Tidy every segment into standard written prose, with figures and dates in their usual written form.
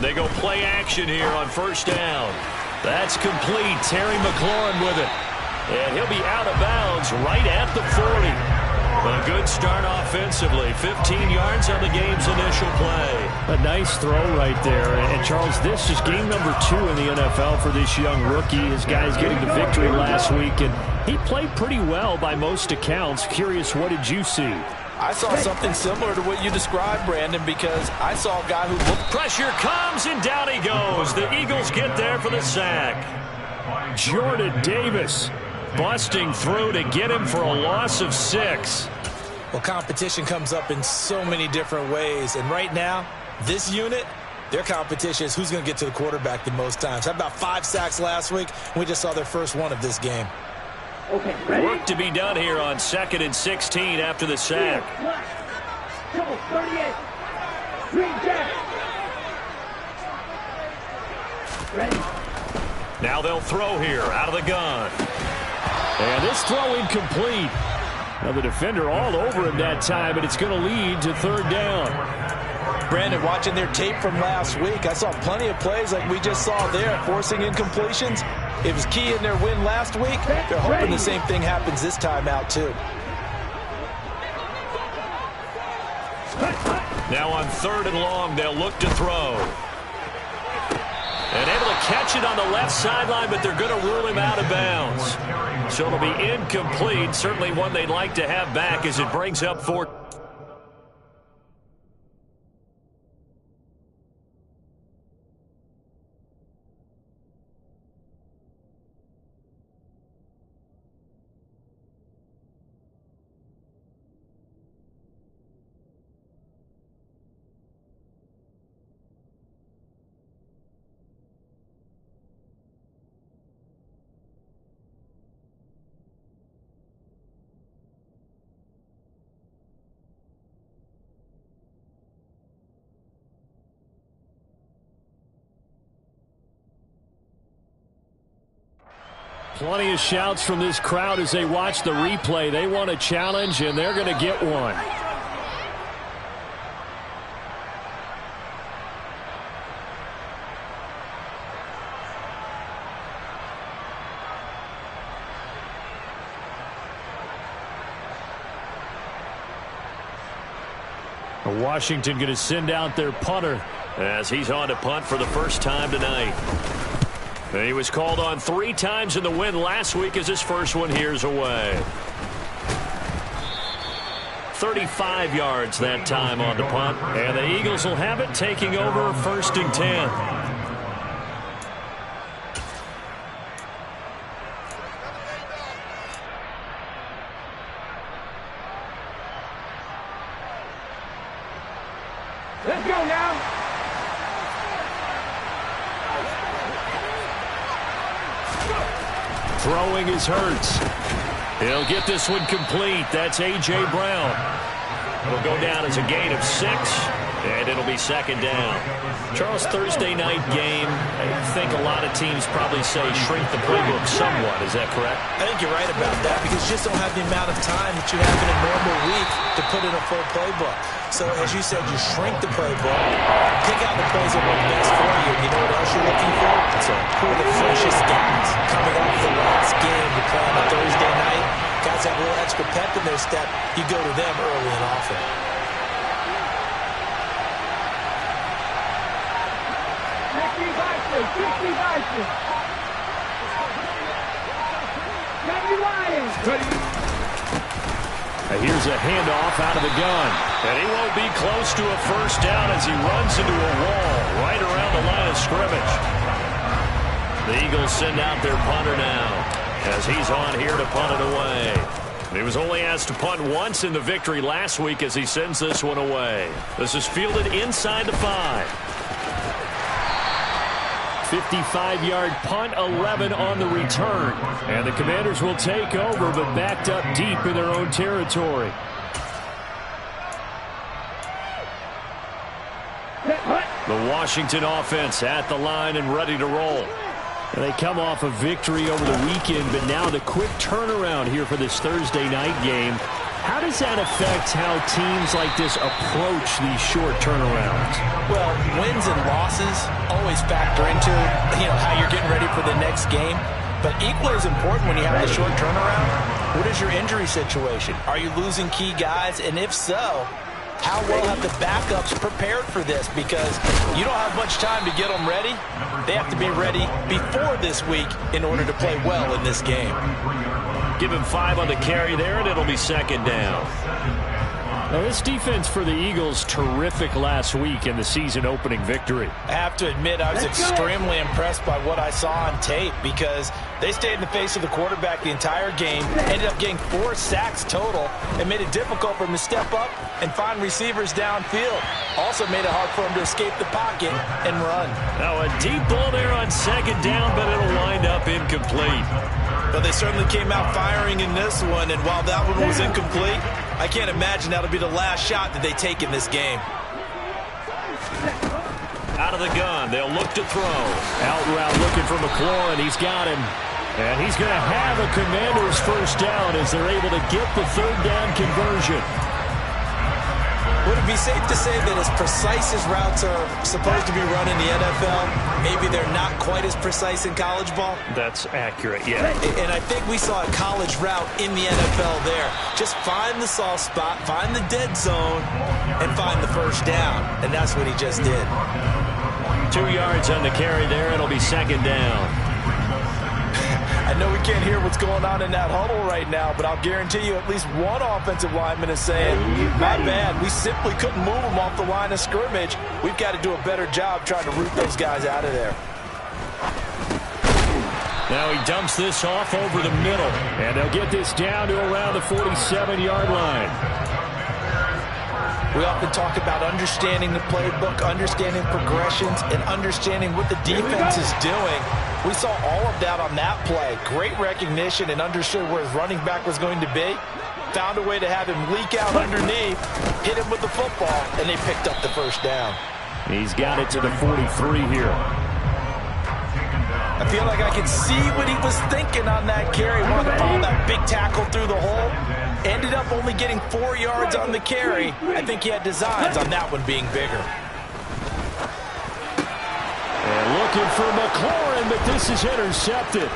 They go play action here on first down. That's complete. Terry McLaurin with it. And he'll be out of bounds right at the 40. A good start offensively. 15 yards on the game's initial play. A nice throw right there. And Charles, this is game number 2 in the NFL for this young rookie. His guys getting the victory last week, and he played pretty well by most accounts. Curious, what did you see? I saw something similar to what you described, Brandon, because I saw a guy who looked... Pressure comes, and down he goes. The Eagles get there for the sack. Jordan Davis busting through to get him for a loss of 6. Well, competition comes up in so many different ways. And right now, this unit, their competition is who's going to get to the quarterback the most times. Had about 5 sacks last week, and we just saw their first one of this game. Okay, ready? Work to be done here on 2nd and 16 after the sack. Go, 38. Green jack. Ready. Now they'll throw here out of the gun. And this throw incomplete. Now the defender all over him that time, and it's going to lead to 3rd down. Brandon, watching their tape from last week, I saw plenty of plays like we just saw there, forcing incompletions. It was key in their win last week. They're hoping the same thing happens this time out, too. Now on 3rd and long, they'll look to throw. And able to catch it on the left sideline, but they're going to rule him out of bounds. So it'll be incomplete. Certainly one they'd like to have back as it brings up 4. Plenty of shouts from this crowd as they watch the replay. They want a challenge, and they're going to get one. Washington going to send out their punter as he's on to punt for the first time tonight. And he was called on 3 times in the win last week as his first one here's away. 35 yards that time on the punt. And the Eagles will have it, taking over 1st and 10. Let's go now. Throwing is Hurts. He'll get this one complete. That's A.J. Brown. It'll go down as a gain of 6, and it'll be 2nd down. Charles, Thursday night game, I think a lot of teams probably say shrink the playbook somewhat. Is that correct? I think you're right about that because you just don't have the amount of time that you have in a normal week to put in a full playbook. So, as you said, you shrink the playbook, pick out the plays that work best for you. You know what else you're looking for? So, who are the freshest guys coming off the last game to play on a Thursday night? Guys have a little extra pep in their step. You go to them early and often. Here's a handoff out of the gun. And he won't be close to a first down as he runs into a wall right around the line of scrimmage. The Eagles send out their punter now as he's on here to punt it away. He was only asked to punt once in the victory last week as he sends this one away. This is fielded inside the 5. 55-yard punt, 11 on the return. And the Commanders will take over, but backed up deep in their own territory. The Washington offense at the line and ready to roll. And they come off a victory over the weekend, but now the quick turnaround here for this Thursday night game. How does that affect how teams like this approach these short turnarounds? Well, wins and losses always factor into, how you're getting ready for the next game. But equally as important when you have the short turnaround, what is your injury situation? Are you losing key guys? And if so, how well have the backups prepared for this? Because you don't have much time to get them ready. They have to be ready before this week in order to play well in this game. Give him 5 on the carry there, and it'll be second down. Now, this defense for the Eagles, terrific last week in the season-opening victory. I have to admit, I was extremely impressed by what I saw on tape because they stayed in the face of the quarterback the entire game, ended up getting 4 sacks total, and made it difficult for him to step up and find receivers downfield. Also made it hard for him to escape the pocket and run. Now, a deep ball there on second down, but it'll wind up incomplete. But they certainly came out firing in this one, and while that one was incomplete, I can't imagine that'll be the last shot that they take in this game. Out of the gun, they'll look to throw. Out route looking for McLaurin. He's got him. And he's going to have a Commander's first down as they're able to get the third down conversion. Would it be safe to say that as precise as routes are supposed to be run in the NFL, maybe they're not quite as precise in college ball? That's accurate, yeah. And I think we saw a college route in the NFL there. Just find the soft spot, find the dead zone, and find the first down. And that's what he just did. 2 yards on the carry there. It'll be second down. I know we can't hear what's going on in that huddle right now, but I'll guarantee you at least one offensive lineman is saying, my bad, we simply couldn't move them off the line of scrimmage. We've got to do a better job trying to root those guys out of there. Now he dumps this off over the middle, and they'll get this down to around the 47-yard line. We often talk about understanding the playbook, understanding progressions, and understanding what the defense is doing. We saw all of that on that play. Great recognition and understood where his running back was going to be. Found a way to have him leak out underneath, hit him with the football, and they picked up the first down. He's got it to the 43 here. I feel like I can see what he was thinking on that carry. Wanted to follow that big tackle through the hole. Ended up only getting 4 yards on the carry. I think he had designs on that one being bigger. And looking for McLaurin, but this is intercepted.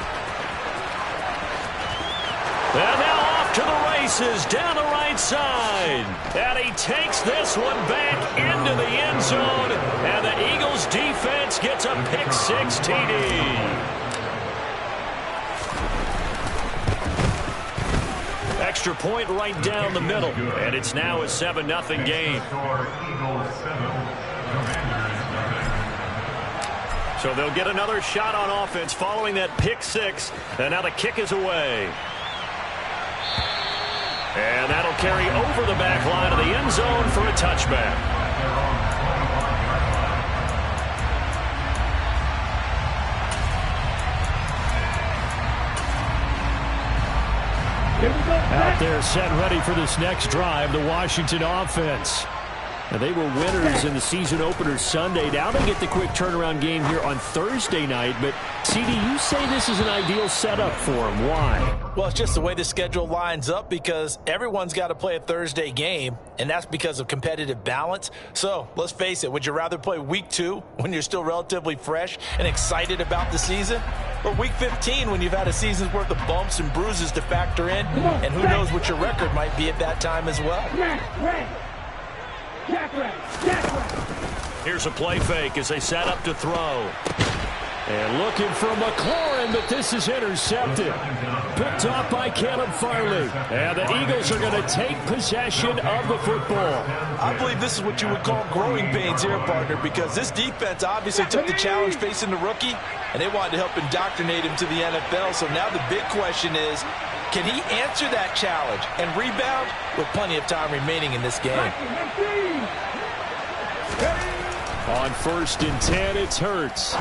And now off to the races down the right side. And he takes this one back into the end zone. And the Eagles defense gets a pick-6 TD. Extra point right down the middle. And it's now a 7-0 game. So they'll get another shot on offense following that pick-6. And now the kick is away. And that'll carry over the back line of the end zone for a touchback. Out there set ready for this next drive, the Washington offense. And they were winners in the season opener Sunday. Now they get the quick turnaround game here on Thursday night. But, CD, you say this is an ideal setup for them. Why? Well, it's just the way the schedule lines up because everyone's got to play a Thursday game, and that's because of competitive balance. So, let's face it, would you rather play week 2 when you're still relatively fresh and excited about the season? Or week 15 when you've had a season's worth of bumps and bruises to factor in, and who knows what your record might be at that time as well. Here's a play fake as they set up to throw. And looking for McLaurin, but this is intercepted. Picked off by Caleb Farley. And the Eagles are going to take possession of the football. I believe this is what you would call growing pains here, partner, because this defense obviously took the challenge facing the rookie, and they wanted to help indoctrinate him to the NFL. So now the big question is, can he answer that challenge and rebound with plenty of time remaining in this game? On 1st and 10, it's Hurts.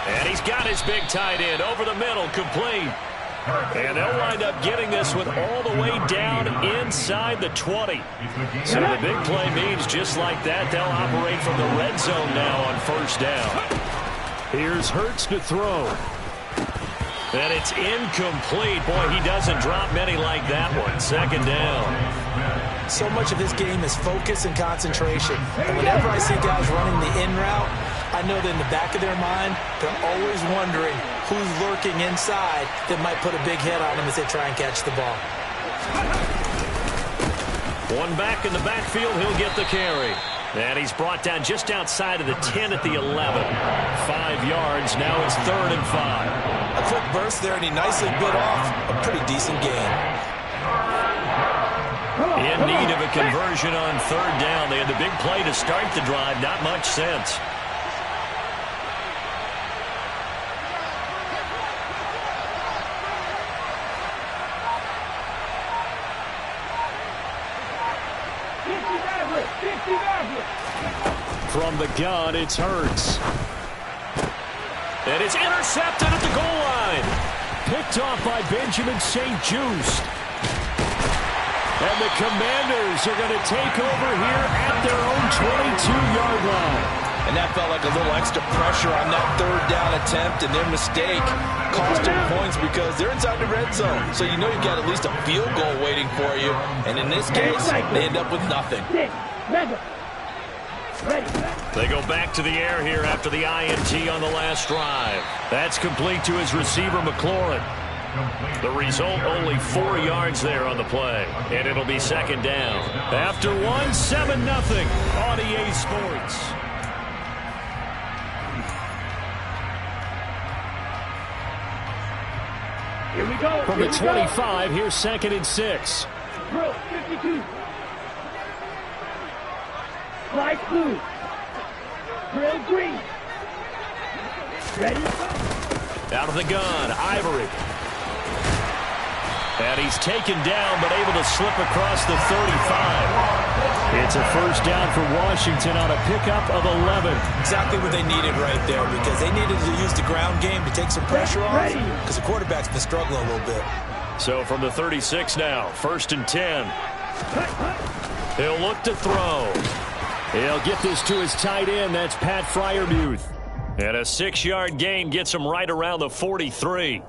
And he's got his big tight end over the middle, complete. And they'll wind up getting this one all the way down inside the 20. So the big play means just like that, they'll operate from the red zone now on 1st down. Here's Hurts to throw. And it's incomplete. Boy, he doesn't drop many like that one. Second down. So much of this game is focus and concentration. And whenever I see guys running the in route, I know that in the back of their mind, they're always wondering who's lurking inside that might put a big hit on them as they try and catch the ball. One back in the backfield, he'll get the carry. And he's brought down just outside of the 10 at the 11. 5 yards, now it's 3rd and 5. A quick burst there, and he nicely bit off a pretty decent gain. In need of a conversion on 3rd down. They had the big play to start the drive, not much sense. From the gun, it's Hurts. And it's intercepted at the goal line. Picked off by Benjamin St-Juste. And the Commanders are going to take over here at their own 22-yard line. And that felt like a little extra pressure on that 3rd down attempt, and their mistake cost them points because they're inside the red zone. So you know you've got at least a field goal waiting for you. And in this case, they end up with nothing. They go back to the air here after the INT on the last drive. That's complete to his receiver, McLaurin. The result, only 4 yards there on the play. And it'll be 2nd down. After 7-0 on EA Sports. Here we go. From the 25, here's 2nd and 6. Drill 52. Slide blue. Drill green. Ready? Out of the gun, Ivory. And he's taken down, but able to slip across the 35. It's a 1st down for Washington on a pickup of 11. Exactly what they needed right there, because they needed to use the ground game to take some pressure off, because the quarterback's been struggling a little bit. So from the 36 now, 1st and 10. He'll look to throw. He'll get this to his tight end. That's Pat Freiermuth. And a 6-yard gain gets him right around the 43.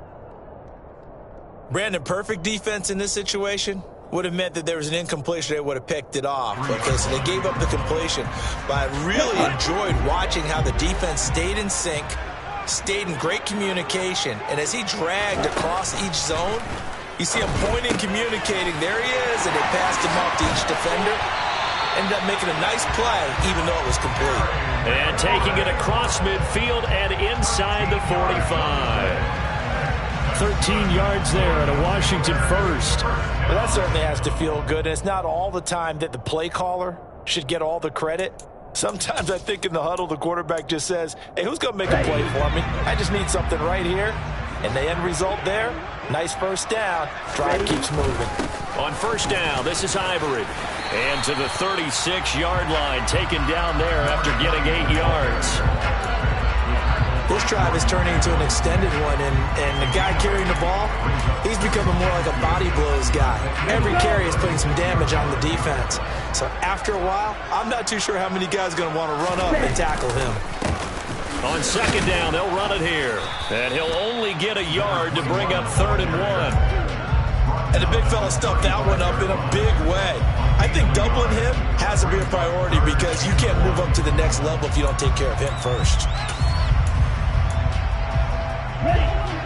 Brandon, perfect defense in this situation would have meant that there was an incompletion. They would have picked it off. Okay, so they gave up the completion. But I really enjoyed watching how the defense stayed in sync, stayed in great communication. And as he dragged across each zone, you see him pointing, communicating. There he is, and they passed him off to each defender. Ended up making a nice play, even though it was complete. And taking it across midfield and inside the 45. 13 yards there at a Washington 1st. Well, that certainly has to feel good. And it's not all the time that the play caller should get all the credit. Sometimes I think in the huddle, the quarterback just says, hey, who's going to make a play for me? I just need something right here. And the end result there, nice 1st down. Drive keeps moving. On 1st down, this is Ivory. And to the 36-yard line, taken down there after getting 8 yards. This drive is turning into an extended one, and the guy carrying the ball, he's becoming more like a body blows guy. Every carry is putting some damage on the defense. So after a while, I'm not too sure how many guys are going to want to run up and tackle him. On 2nd down, they'll run it here. And he'll only get a yard to bring up 3rd and 1. And the big fella stuffed that one up in a big way. I think doubling him has to be a priority because you can't move up to the next level if you don't take care of him first.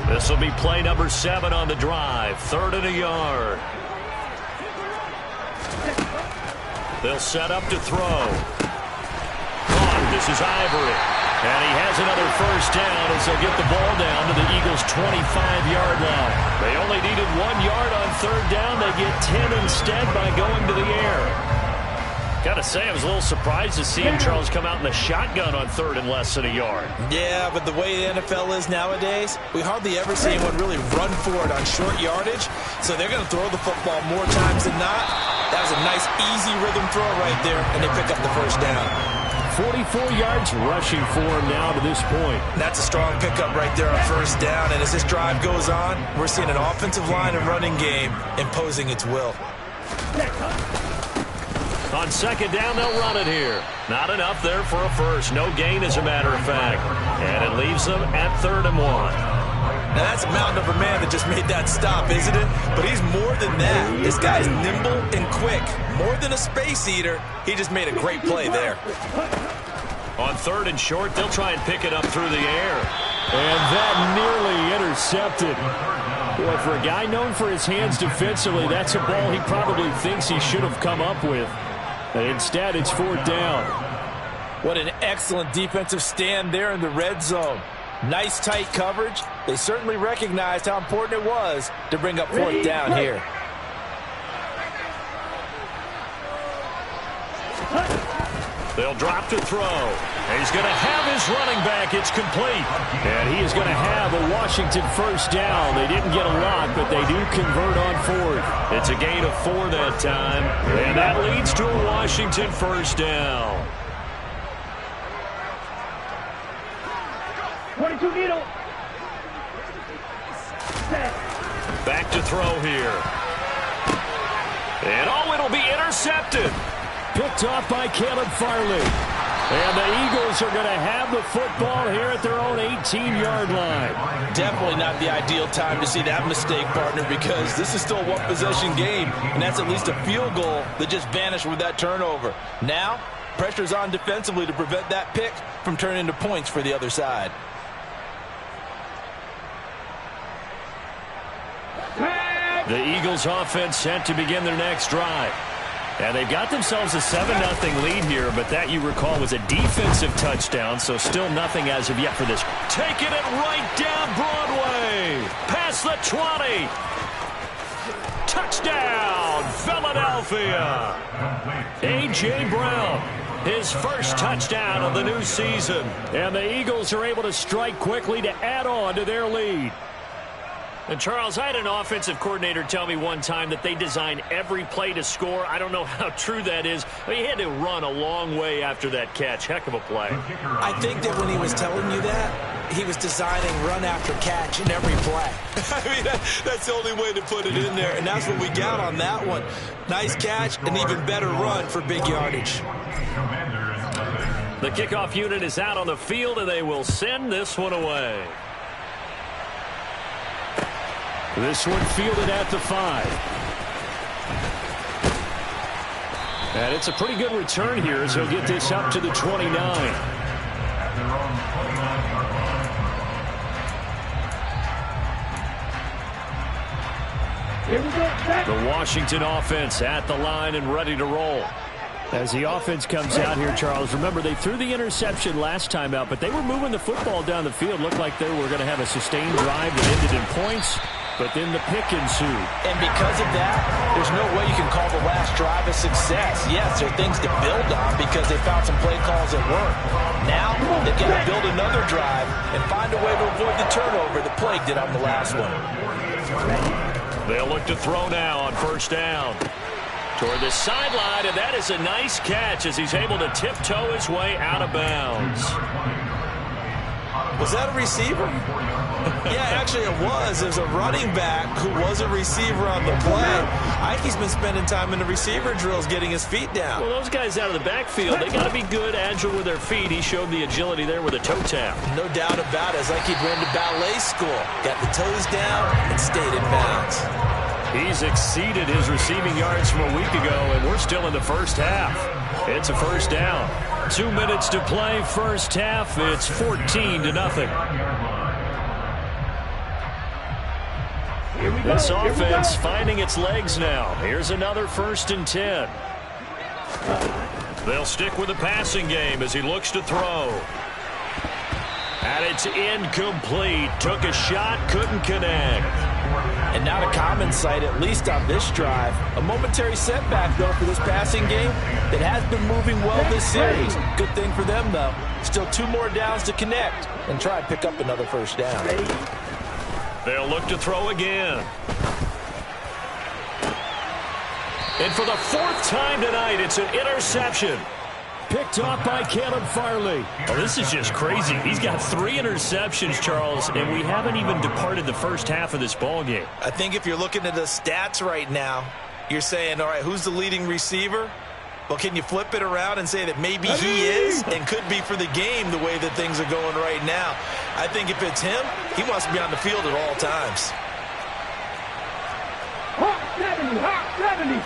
This will be play number 7 on the drive. 3rd and a yard. They'll set up to throw. This is Ivory. And he has another 1st down as they'll get the ball down to the Eagles' 25-yard line. They only needed 1 yard on 3rd down. They get 10 instead by going to the air. Got to say, I was a little surprised to see him, Charles, come out in the shotgun on 3rd and less than a yard. Yeah, but the way the NFL is nowadays, we hardly ever see anyone really run for it on short yardage. So they're going to throw the football more times than not. That was a nice, easy rhythm throw right there, and they pick up the 1st down. 44 yards rushing for him now to this point. That's a strong pickup right there on 1st down. And as this drive goes on, we're seeing an offensive line and running game imposing its will. On 2nd down, they'll run it here. Not enough there for a first. No gain, as a matter of fact. And it leaves them at 3rd and 1. Now, that's a mountain of a man that just made that stop, isn't it? But he's more than that. This guy's nimble and quick. More than a space eater, he just made a great play there. On 3rd and short, they'll try and pick it up through the air. And that nearly intercepted. Boy, for a guy known for his hands defensively, that's a ball he probably thinks he should have come up with. And instead, it's 4th down. What an excellent defensive stand there in the red zone. Nice tight coverage. They certainly recognized how important it was to bring up 4th down here. They'll drop to throw. And he's going to have his running back. It's complete. And he is going to have a Washington 1st down. They didn't get a lot, but they do convert on 4th. It's a gain of 4 that time. And that leads to a Washington 1st down. 22 needle. Set. Back to throw here. And it'll be intercepted. Picked off by Caleb Farley. And the Eagles are going to have the football here at their own 18-yard line. Definitely not the ideal time to see that mistake, partner, because this is still a one-possession game, and that's at least a field goal that just vanished with that turnover. Now, pressure's on defensively to prevent that pick from turning into points for the other side. The Eagles offense set to begin their next drive. And they've got themselves a 7-0 lead here, but that, you recall, was a defensive touchdown, so still nothing as of yet for this. Taking it right down Broadway. Past the 20. Touchdown, Philadelphia. A.J. Brown, his first touchdown of the new season. And the Eagles are able to strike quickly to add on to their lead. And, Charles, I had an offensive coordinator tell me one time that they design every play to score. I don't know how true that is, but he had to run a long way after that catch. Heck of a play. I think that when he was telling you that, he was designing run after catch in every play. I mean, that's the only way to put it in there, and that's what we got on that one. Nice catch, an even better run for big yardage. The kickoff unit is out on the field, and they will send this one away. This one fielded at the 5. And it's a pretty good return here as he'll get this up to the 29. Here we go. The Washington offense at the line and ready to roll. As the offense comes out here, Charles, remember they threw the interception last time out, but they were moving the football down the field. Looked like they were going to have a sustained drive that ended in points. But then the pick ensued. And because of that, there's no way you can call the last drive a success. Yes, there are things to build on because they found some play calls that work. Now, they've got to build another drive and find a way to avoid the turnover that plagued it on the last one. They'll look to throw now on 1st down. Toward the sideline, and that is a nice catch as he's able to tiptoe his way out of bounds. Was that a receiver? Yeah, actually it was. There's a running back who was a receiver on the play. Ike's been spending time in the receiver drills getting his feet down. Well, those guys out of the backfield, they got to be good, agile with their feet. He showed the agility there with a toe tap. No doubt about it. It's like he'd been to ballet school. Got the toes down and stayed in bounds. He's exceeded his receiving yards from a week ago, and we're still in the first half. It's a 1st down. 2 minutes to play, first half. It's 14-0. This offense finding its legs now. Here's another 1st and 10. They'll stick with the passing game as he looks to throw. And it's incomplete. Took a shot, couldn't connect. And not a common sight, at least on this drive. A momentary setback, though, for this passing game that has been moving well this series. Good thing for them, though. Still 2 more downs to connect and try and pick up another 1st down. They'll look to throw again. And for the 4th time tonight, it's an interception. Picked off by Caleb Farley. Oh, this is just crazy. He's got 3 interceptions, Charles, and we haven't even departed the first half of this ball game. I think if you're looking at the stats right now, you're saying, all right, who's the leading receiver? Well, can you flip it around and say that maybe he is and could be for the game the way that things are going right now? I think if it's him, he wants to be on the field at all times. Hot 70, hot 70.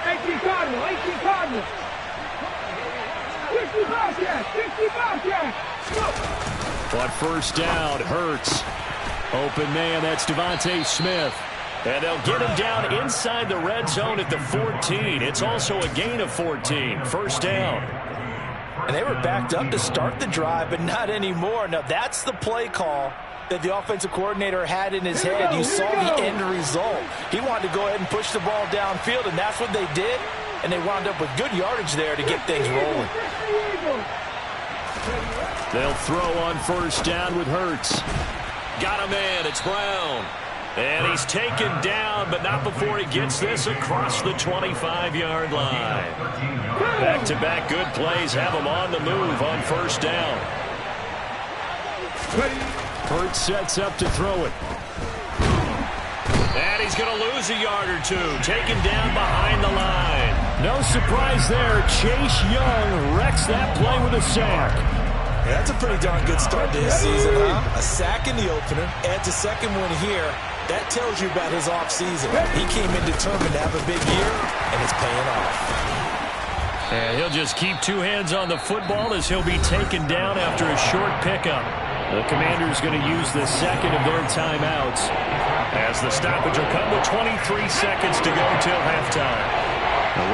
18 Cardinal, 18 Cardinal. 60 Bobcat, 60 Bobcat. But first down, Hurts. Open man, that's Devontae Smith. And they'll get him down inside the red zone at the 14. It's also a gain of 14. First down. And they were backed up to start the drive, but not anymore. Now, that's the play call that the offensive coordinator had in his head. You saw the end result. He wanted to go ahead and push the ball downfield, and that's what they did. And they wound up with good yardage there to get things rolling. They'll throw on first down with Hurts. Got a man. It's Brown. And he's taken down, but not before he gets this across the 25-yard line. Back-to-back good plays have him on the move on first down. Hurts sets up to throw it. And he's going to lose a yard or two. Taken down behind the line. No surprise there. Chase Young wrecks that play with a sack. Yeah, that's a pretty darn good start to his season, huh? A sack in the opener, adds a second one here. That tells you about his offseason. He came in determined to have a big year, and it's paying off. And he'll just keep two hands on the football as he'll be taken down after a short pickup. The Commanders going to use the second of their timeouts as the stoppage will come with 23 seconds to go till halftime.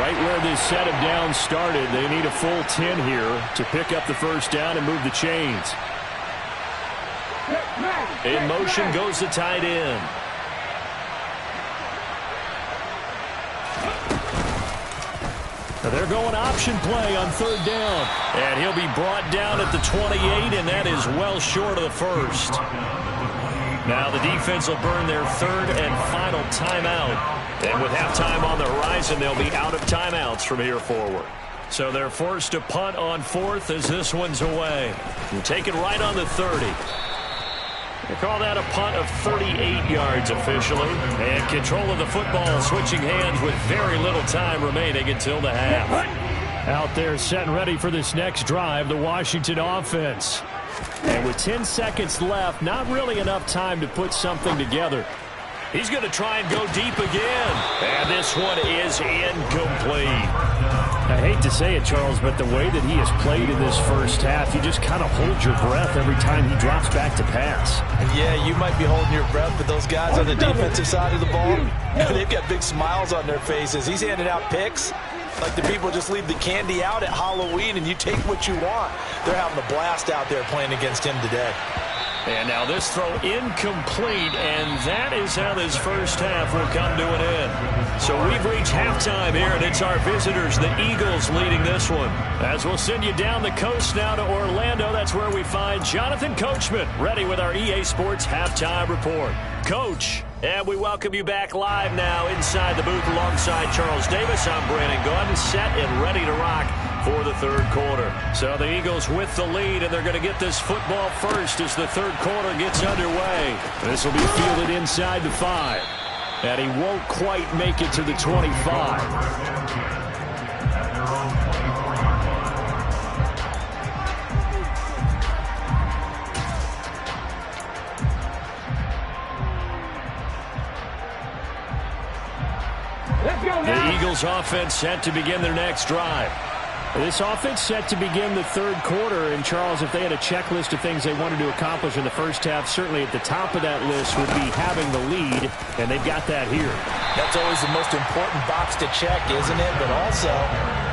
Right where this set of downs started, they need a full 10 here to pick up the first down and move the chains. In motion goes the tight end. They're going option play on third down. And he'll be brought down at the 28, and that is well short of the first. Now the defense will burn their third and final timeout. And with halftime on the horizon, they'll be out of timeouts from here forward. So they're forced to punt on fourth as this one's away. And take it right on the 30. They call that a punt of 38 yards officially. And control of the football switching hands with very little time remaining until the half. Out there set and ready for this next drive, the Washington offense. And with 10 seconds left, not really enough time to put something together. He's going to try and go deep again. And this one is incomplete. I hate to say it, Charles, but the way that he has played in this first half, you just kind of hold your breath every time he drops back to pass. Yeah, you might be holding your breath, but those guys on the defensive side of the ball, they've got big smiles on their faces. He's handing out picks like the people just leave the candy out at Halloween and you take what you want. They're having a blast out there playing against him today. And now this throw incomplete, and that is how this first half will come to an end. So we've reached halftime here, and it's our visitors, the Eagles, leading this one. As we'll send you down the coast now to Orlando, that's where we find Jonathan Coachman, ready with our EA Sports Halftime Report. Coach, and we welcome you back live now inside the booth alongside Charles Davis. I'm Brandon Gordon, set and ready to rock for the third quarter. So the Eagles with the lead, and they're going to get this football first as the third quarter gets underway. This will be fielded inside the 5. And he won't quite make it to the 25. The Eagles offense set to begin their next drive. This offense set to begin the third quarter, and Charles, if they had a checklist of things they wanted to accomplish in the first half, certainly at the top of that list would be having the lead, and they've got that here. That's always the most important box to check, isn't it? But also,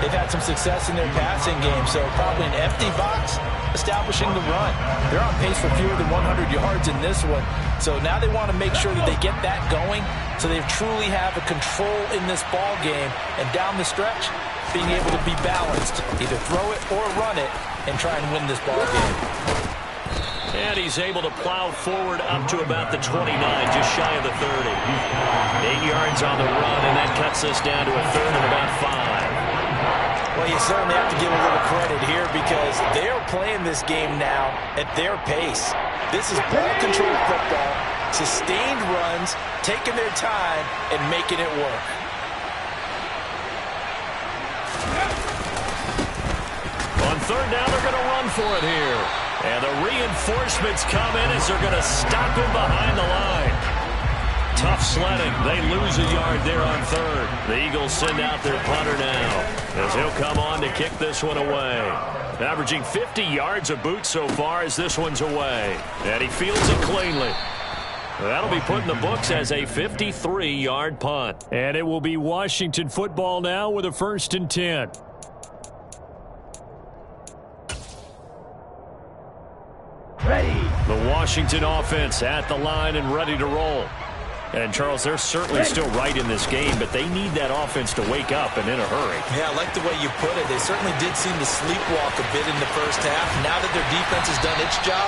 they've had some success in their passing game, so probably an empty box establishing the run. They're on pace for fewer than 100 yards in this one, so now they want to make sure that they get that going so they truly have a control in this ball game, and down the stretch, being able to be balanced, either throw it or run it, and try and win this ball game. And he's able to plow forward up to about the 29, just shy of the 30. 8 yards on the run, and that cuts us down to a third and about 5. Well, you certainly have to give a little credit here because they're playing this game now at their pace. This is ball control football, sustained runs, taking their time, and making it work. third down, they're going to run for it here. And the reinforcements come in as they're going to stop him behind the line. Tough sledding. They lose a yard there on third. The Eagles send out their punter now as he'll come on to kick this one away. Averaging 50 yards a boot so far as this one's away. And he fields it cleanly. That'll be put in the books as a 53-yard punt. And it will be Washington football now with a 1st and 10. Ready. The Washington offense at the line and ready to roll. And, Charles, they're certainly still right in this game, but they need that offense to wake up and in a hurry. Yeah, I like the way you put it. They certainly did seem to sleepwalk a bit in the first half. Now that their defense has done its job,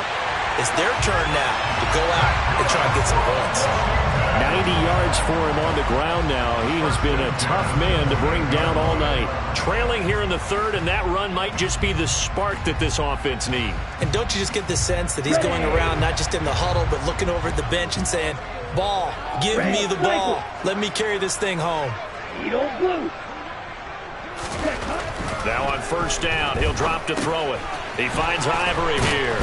it's their turn now to go out and try and get some points. 90 yards for him on the ground now. He has been a tough man to bring down all night. Trailing here in the third, and that run might just be the spark that this offense needs. And don't you just get the sense that he's going around not just in the huddle, but looking over at the bench and saying, ball, give me the ball. Let me carry this thing home. Now on first down, he'll drop to throw it. He finds Ivory here.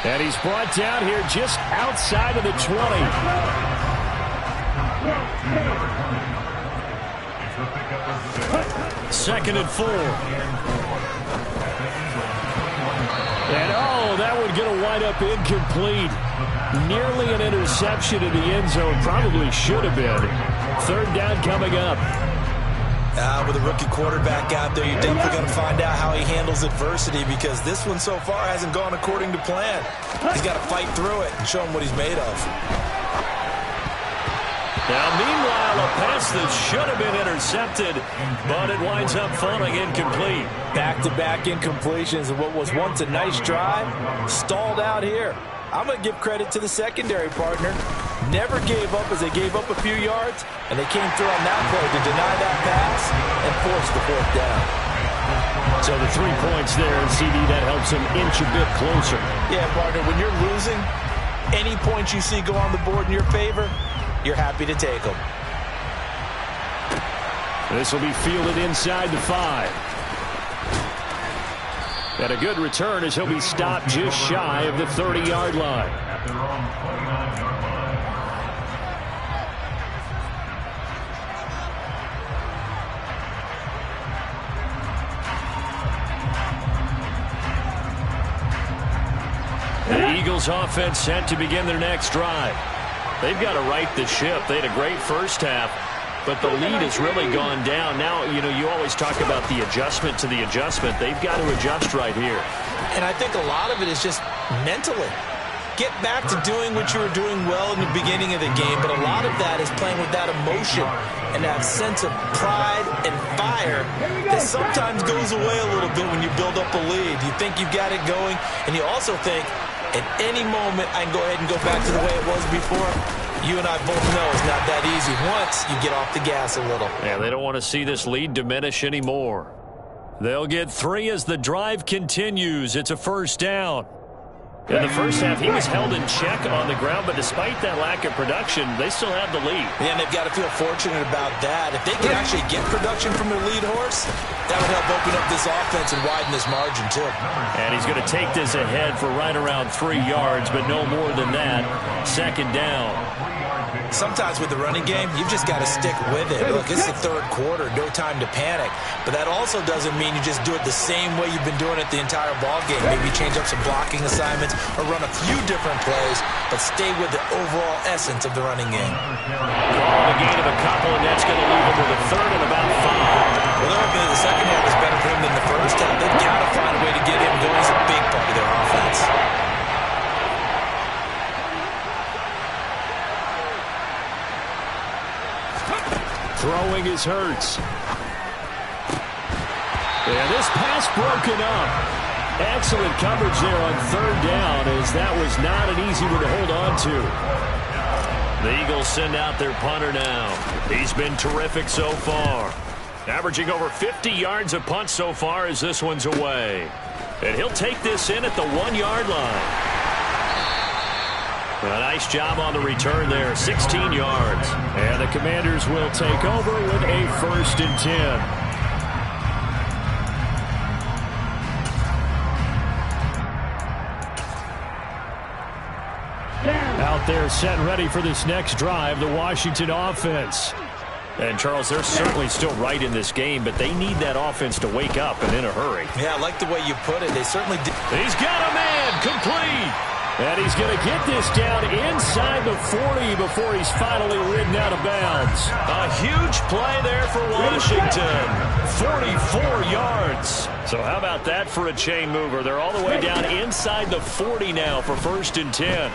And he's brought down here just outside of the 20. Second and 4. And, that would get a wind up incomplete. Nearly an interception in the end zone. Probably should have been. Third down coming up. With a rookie quarterback out there, you're definitely going to find out how he handles adversity, because this one so far hasn't gone according to plan. He's got to fight through it and show him what he's made of. Now, meanwhile, a pass that should have been intercepted, but it winds up falling incomplete. Back-to-back incompletions of what was once a nice drive, stalled out here. I'm going to give credit to the secondary partner. Never gave up as they gave up a few yards, and they came through on that play to deny that pass and force the fourth down. So the 3 points there, and CD, that helps him inch a bit closer. Yeah, partner, when you're losing, any points you see go on the board in your favor, you're happy to take them. This will be fielded inside the 5. And a good return as he'll be stopped just shy of the 30-yard line. The Eagles offense set to begin their next drive. They've got to right the ship. They had a great first half, but the lead has really gone down. Now, you always talk about the adjustment to the adjustment. They've got to adjust right here. And I think a lot of it is just mentally. Get back to doing what you were doing well in the beginning of the game, but a lot of that is playing with that emotion and that sense of pride and fire that sometimes goes away a little bit when you build up a lead. You think you've got it going, and you also think, at any moment, I can go ahead and go back to the way it was before. You and I both know it's not that easy once you get off the gas a little. Yeah, they don't want to see this lead diminish anymore. They'll get 3 as the drive continues. It's a first down. In the first half, he was held in check on the ground, but despite that lack of production, they still have the lead. Yeah, and they've got to feel fortunate about that. If they can actually get production from their lead horse, that would help open up this offense and widen this margin, too. And he's going to take this ahead for right around 3 yards, but no more than that. Second down. Sometimes with the running game, you've just got to stick with it. Look, it's the third quarter, no time to panic. But that also doesn't mean you just do it the same way you've been doing it the entire ball game. Maybe change up some blocking assignments or run a few different plays, but stay with the overall essence of the running game. Call a gain of a couple, and that's going to leave him with a third and about 5. Well, they're hoping that the second half is better for him than the first half. They've got to find a way to get him going. He's a big part of their offense. Throwing is Hurts. And this pass broken up. Excellent coverage there on third down, as that was not an easy one to hold on to. The Eagles send out their punter now. He's been terrific so far. Averaging over 50 yards a punt so far as this one's away. And he'll take this in at the 1-yard line. A nice job on the return there, 16 yards. And the Commanders will take over with a 1st and 10. there set and ready for this next drive, the Washington offense. And, Charles, they're certainly still right in this game, but they need that offense to wake up and in a hurry. Yeah, I like the way you put it. They certainly did. He's got a man complete. And he's going to get this down inside the 40 before he's finally ridden out of bounds. A huge play there for Washington. 44 yards. So how about that for a chain mover? They're all the way down inside the 40 now for 1st and 10.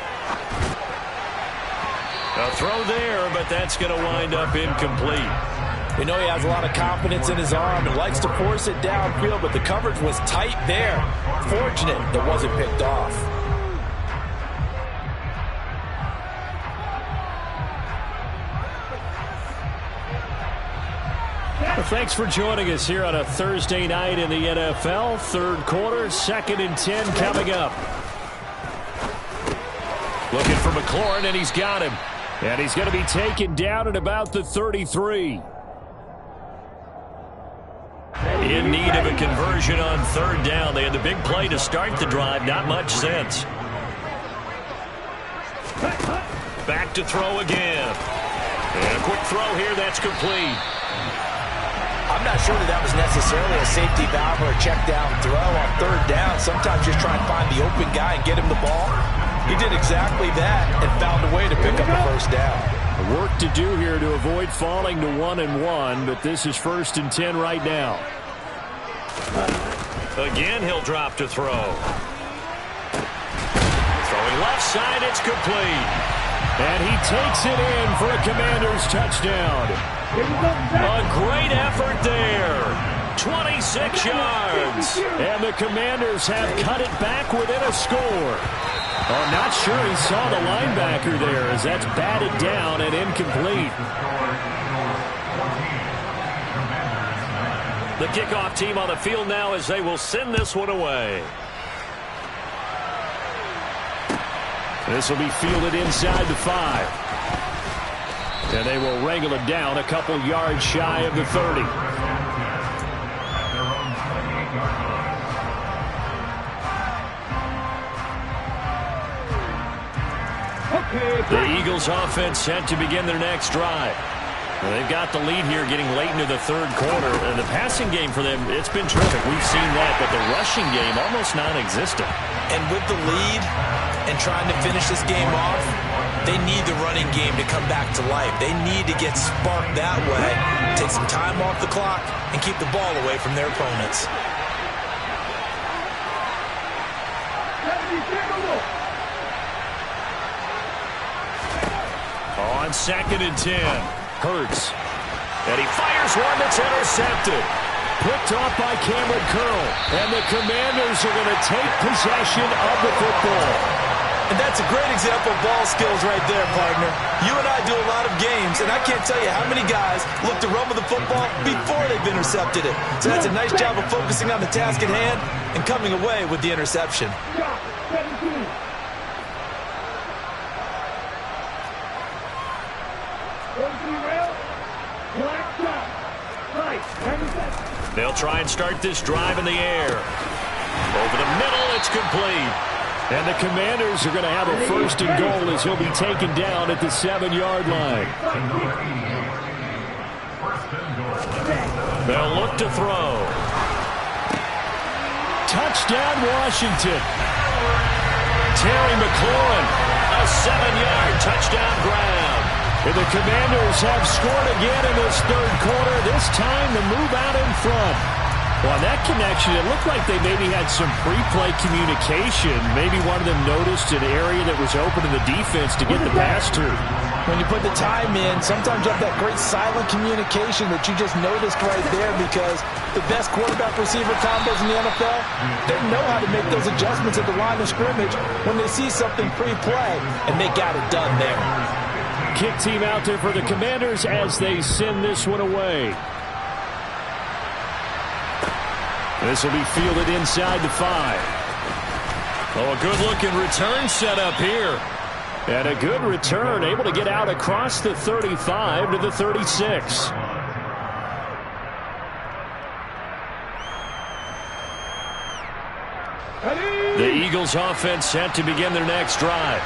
A throw there, but that's going to wind up incomplete. We know he has a lot of confidence in his arm and likes to force it downfield, but the coverage was tight there. Fortunate that wasn't picked off. Well, thanks for joining us here on a Thursday night in the NFL. 3rd quarter, 2nd and 10 coming up. Looking for McLaurin, and he's got him. And he's going to be taken down at about the 33. In need of a conversion on 3rd down. They had the big play to start the drive. Not much sense. Back to throw again. And a quick throw here. That's complete. I'm not sure that was necessarily a safety valve or a check down throw on 3rd down. Sometimes just try and find the open guy and get him the ball. He did exactly that and found a way to pick up the 1st down. Work to do here to avoid falling to 1-1, but this is 1st and 10 right now. Again, he'll drop to throw. Throwing left side, it's complete. And he takes it in for a Commanders touchdown. A great effort there. 26 yards. And the Commanders have cut it back within a score. I'm not sure he saw the linebacker there as that's batted down and incomplete. The kickoff team on the field now as they will send this one away. This will be fielded inside the 5. And they will wrangle it down a couple yards shy of the 30. The Eagles offense set to begin their next drive. Well, they've got the lead here getting late into the 3rd quarter. And the passing game for them, it's been terrific. We've seen that, but the rushing game almost non-existent. And with the lead and trying to finish this game off, they need the running game to come back to life. They need to get sparked that way, take some time off the clock, and keep the ball away from their opponents. On 2nd and 10, Hurts. And he fires one that's intercepted. Picked off by Cameron Curl. And the Commanders are going to take possession of the football. And that's a great example of ball skills right there, partner. You and I do a lot of games, and I can't tell you how many guys look to run with the football before they've intercepted it. So that's a nice job of focusing on the task at hand and coming away with the interception. They'll try and start this drive in the air. Over the middle, it's complete. And the Commanders are going to have a 1st and goal as he'll be taken down at the 7-yard line. They'll look to throw. Touchdown, Washington. Terry McLaurin, a 7-yard touchdown grab. And the Commanders have scored again in this 3rd quarter, this time to move out in front. Well, on that connection, it looked like they maybe had some pre-play communication. Maybe one of them noticed an area that was open to the defense to get the pass to. When you put the time in, sometimes you have that great silent communication that you just noticed right there, because the best quarterback-receiver combos in the NFL, they know how to make those adjustments at the line of scrimmage when they see something pre-play, and they got it done there. Kick team out there for the Commanders as they send this one away. This will be fielded inside the 5. Oh, a good-looking return set up here. And a good return, able to get out across the 35 to the 36. The Eagles offense set to begin their next drive.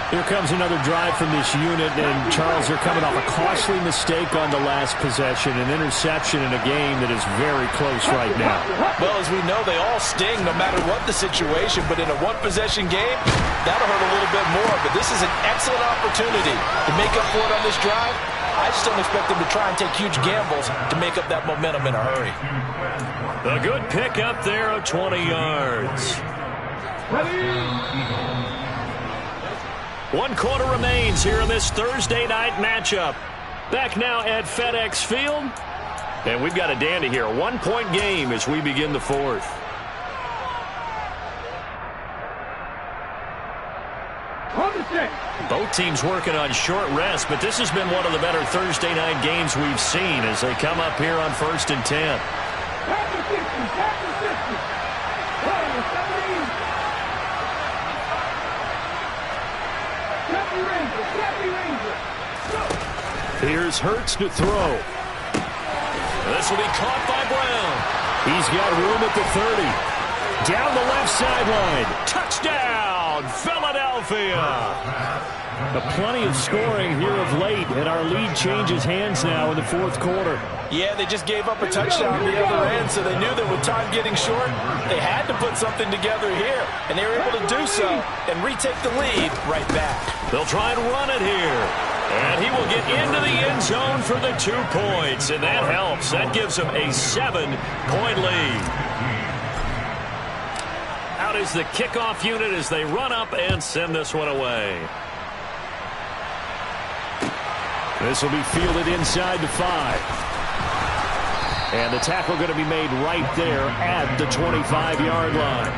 Here comes another drive from this unit, and Charles, they're coming off a costly mistake on the last possession, an interception in a game that is very close right now. Well, as we know, they all sting no matter what the situation, but in a one-possession game, that'll hurt a little bit more. But this is an excellent opportunity to make up for it on this drive. I just don't expect them to try and take huge gambles to make up that momentum in a hurry. A good pick up there of 20 yards. Ready? 1 quarter remains here in this Thursday night matchup. Back now at FedEx Field. And we've got a dandy here. A 1-point game as we begin the fourth. Both teams working on short rest, but this has been one of the better Thursday night games we've seen as they come up here on 1st and 10. Here's Hurts to throw. This will be caught by Brown. He's got room at the 30. Down the left sideline. Touchdown, Philadelphia. Plenty of scoring here of late, and our lead changes hands now in the fourth quarter. Yeah, they just gave up a touchdown on the other end, so they knew that with time getting short, they had to put something together here, and they were able to do so and retake the lead right back. They'll try and run it here. And he will get into the end zone for the 2 points, and that helps. That gives him a 7-point lead. Out is the kickoff unit as they run up and send this one away. This will be fielded inside the 5. And the tackle going to be made right there at the 25-yard line.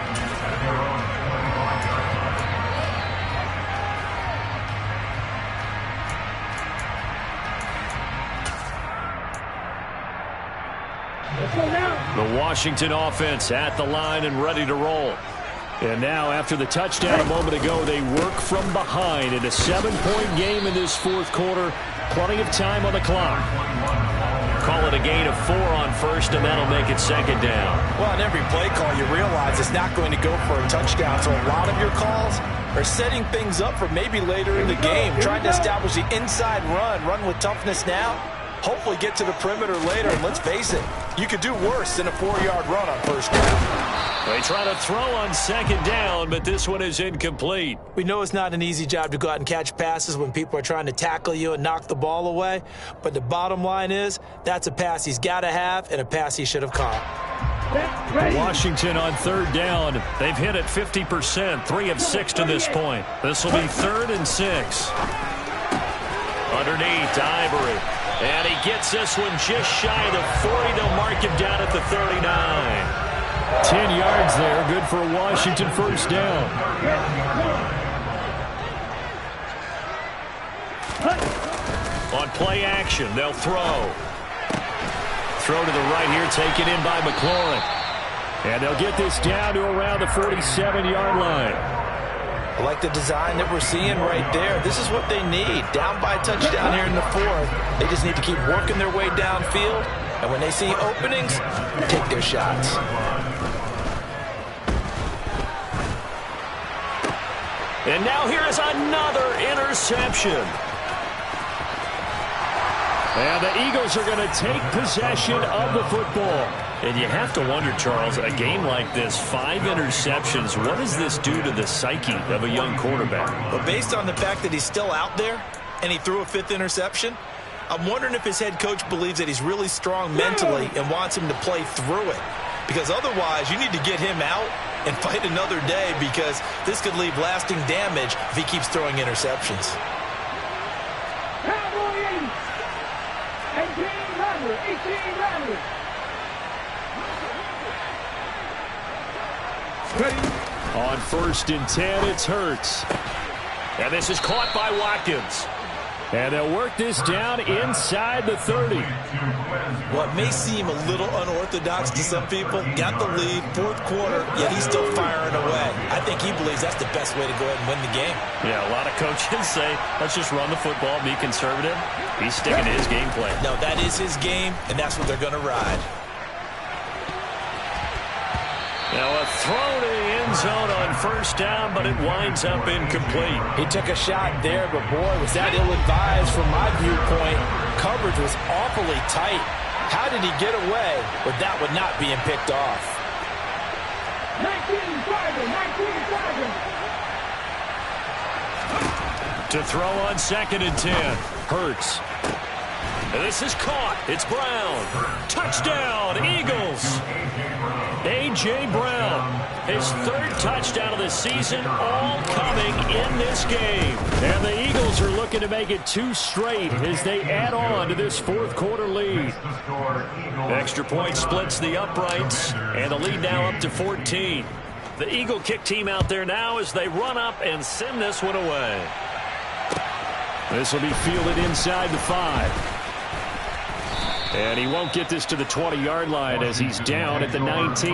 The Washington offense at the line and ready to roll. And now, after the touchdown a moment ago, they work from behind in a 7-point game in this fourth quarter. Plenty of time on the clock. Call it a gain of 4 on first, and that'll make it 2nd down. Well, on every play call, you realize it's not going to go for a touchdown. So a lot of your calls are setting things up for maybe later in the game, trying to establish the inside run with toughness now. Hopefully get to the perimeter later, and let's face it, you could do worse than a 4-yard run on first down. They try to throw on 2nd down, but this one is incomplete. We know it's not an easy job to go out and catch passes when people are trying to tackle you and knock the ball away, but the bottom line is that's a pass he's got to have and a pass he should have caught. Washington on 3rd down. They've hit it 50%, 3 of 6 to this point. This will be 3rd and 6. Underneath to Ivory. And he gets this one just shy of the 40. They'll mark him down at the 39. 10 yards there. Good for a Washington 1st down. On play action, they'll throw. Throw to the right here, taken in by McLaurin. And they'll get this down to around the 47-yard line. I like the design that we're seeing right there. This is what they need. Down by a touchdown here in the 4th. They just need to keep working their way downfield. And when they see openings, take their shots. And now here is another interception. And the Eagles are going to take possession of the football. And you have to wonder, Charles, a game like this, 5 interceptions, what does this do to the psyche of a young quarterback? But based on the fact that he's still out there and he threw a 5th interception, I'm wondering if his head coach believes that he's really strong mentally and wants him to play through it. Because otherwise, you need to get him out and fight another day, because this could leave lasting damage if he keeps throwing interceptions. Cowboys! 18 On 1st and 10, it's Hurts. And this is caught by Watkins. And they'll work this down inside the 30. What may seem a little unorthodox to some people, got the lead, 4th quarter, yet he's still firing away. I think he believes that's the best way to go ahead and win the game. Yeah, a lot of coaches say, let's just run the football, be conservative. He's sticking to his game plan. No, that is his game, and that's what they're going to ride. Now a throw to the end end zone on first down, but it winds up incomplete. He took a shot there, but boy, was that ill-advised from my viewpoint. Coverage was awfully tight. How did he get away with that one not being picked off? 19 To throw on 2nd and 10. Hurts. And this is caught. It's Brown. Touchdown, Eagles. A.J. Brown, his 3rd touchdown of the season, all coming in this game. And the Eagles are looking to make it 2 straight as they add on to this 4th quarter lead. Extra point splits the uprights, and the lead now up to 14. The Eagle kick team out there now as they run up and send this one away. This will be fielded inside the 5. And he won't get this to the 20-yard line as he's down at the 19.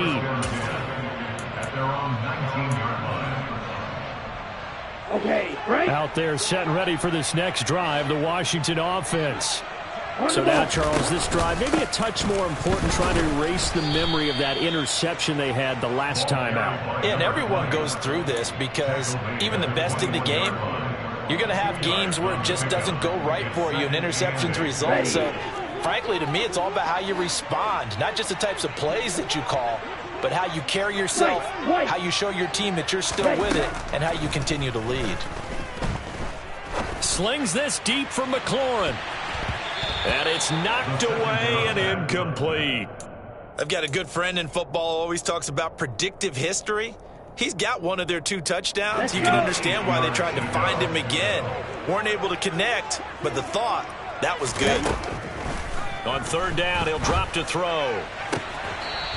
Okay, right. Out there set and ready for this next drive, the Washington offense. So now, Charles, this drive maybe a touch more important, trying to erase the memory of that interception they had the last time out. Yeah, and everyone goes through this because even the best in the game, you're going to have games where it just doesn't go right for you, and interceptions result. So, frankly, to me, it's all about how you respond, not just the types of plays that you call, but how you carry yourself, how you show your team that you're still with it, and how you continue to lead. Slings this deep for McLaurin. And it's knocked away and incomplete. I've got a good friend in football who always talks about predictive history. He's got one of their 2 touchdowns. You can understand why they tried to find him again. Weren't able to connect, but the thought, that was good. On 3rd down, he'll drop to throw.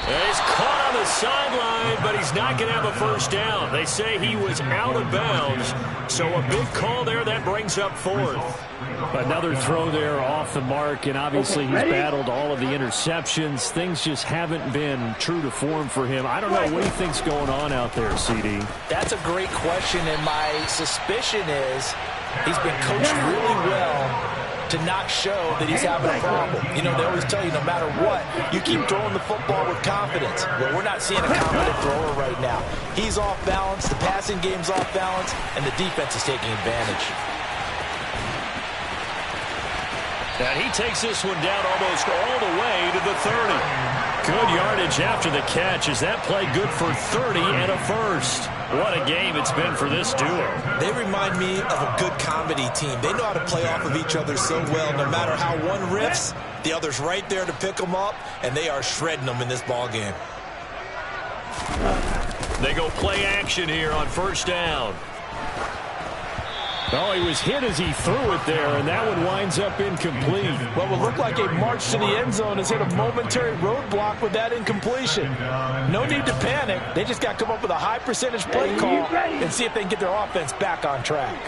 And he's caught on the sideline, but he's not going to have a first down. They say he was out of bounds, so a big call there that brings up 4th. Another throw there off the mark, and obviously he's battled all of the interceptions. Things just haven't been true to form for him. I don't know what he thinks going on out there, CD. That's a great question, and my suspicion is he's been coached really well to not show that he's having a problem. You know, they always tell you no matter what, you keep throwing the football with confidence. Well, we're not seeing a confident thrower right now. He's off balance, the passing game's off balance, and the defense is taking advantage. And he takes this one down almost all the way to the 30. Good yardage after the catch. Is that play good for 30 and a first? What a game it's been for this duo. They remind me of a good comedy team. They know how to play off of each other so well. No matter how one riffs, the other's right there to pick them up, and they are shredding them in this ball game. They go play action here on 1st down. Oh, he was hit as he threw it there, and that one winds up incomplete. What will look like a march to the end zone has hit a momentary roadblock with that incompletion. No need to panic. They just got to come up with a high percentage play call and see if they can get their offense back on track.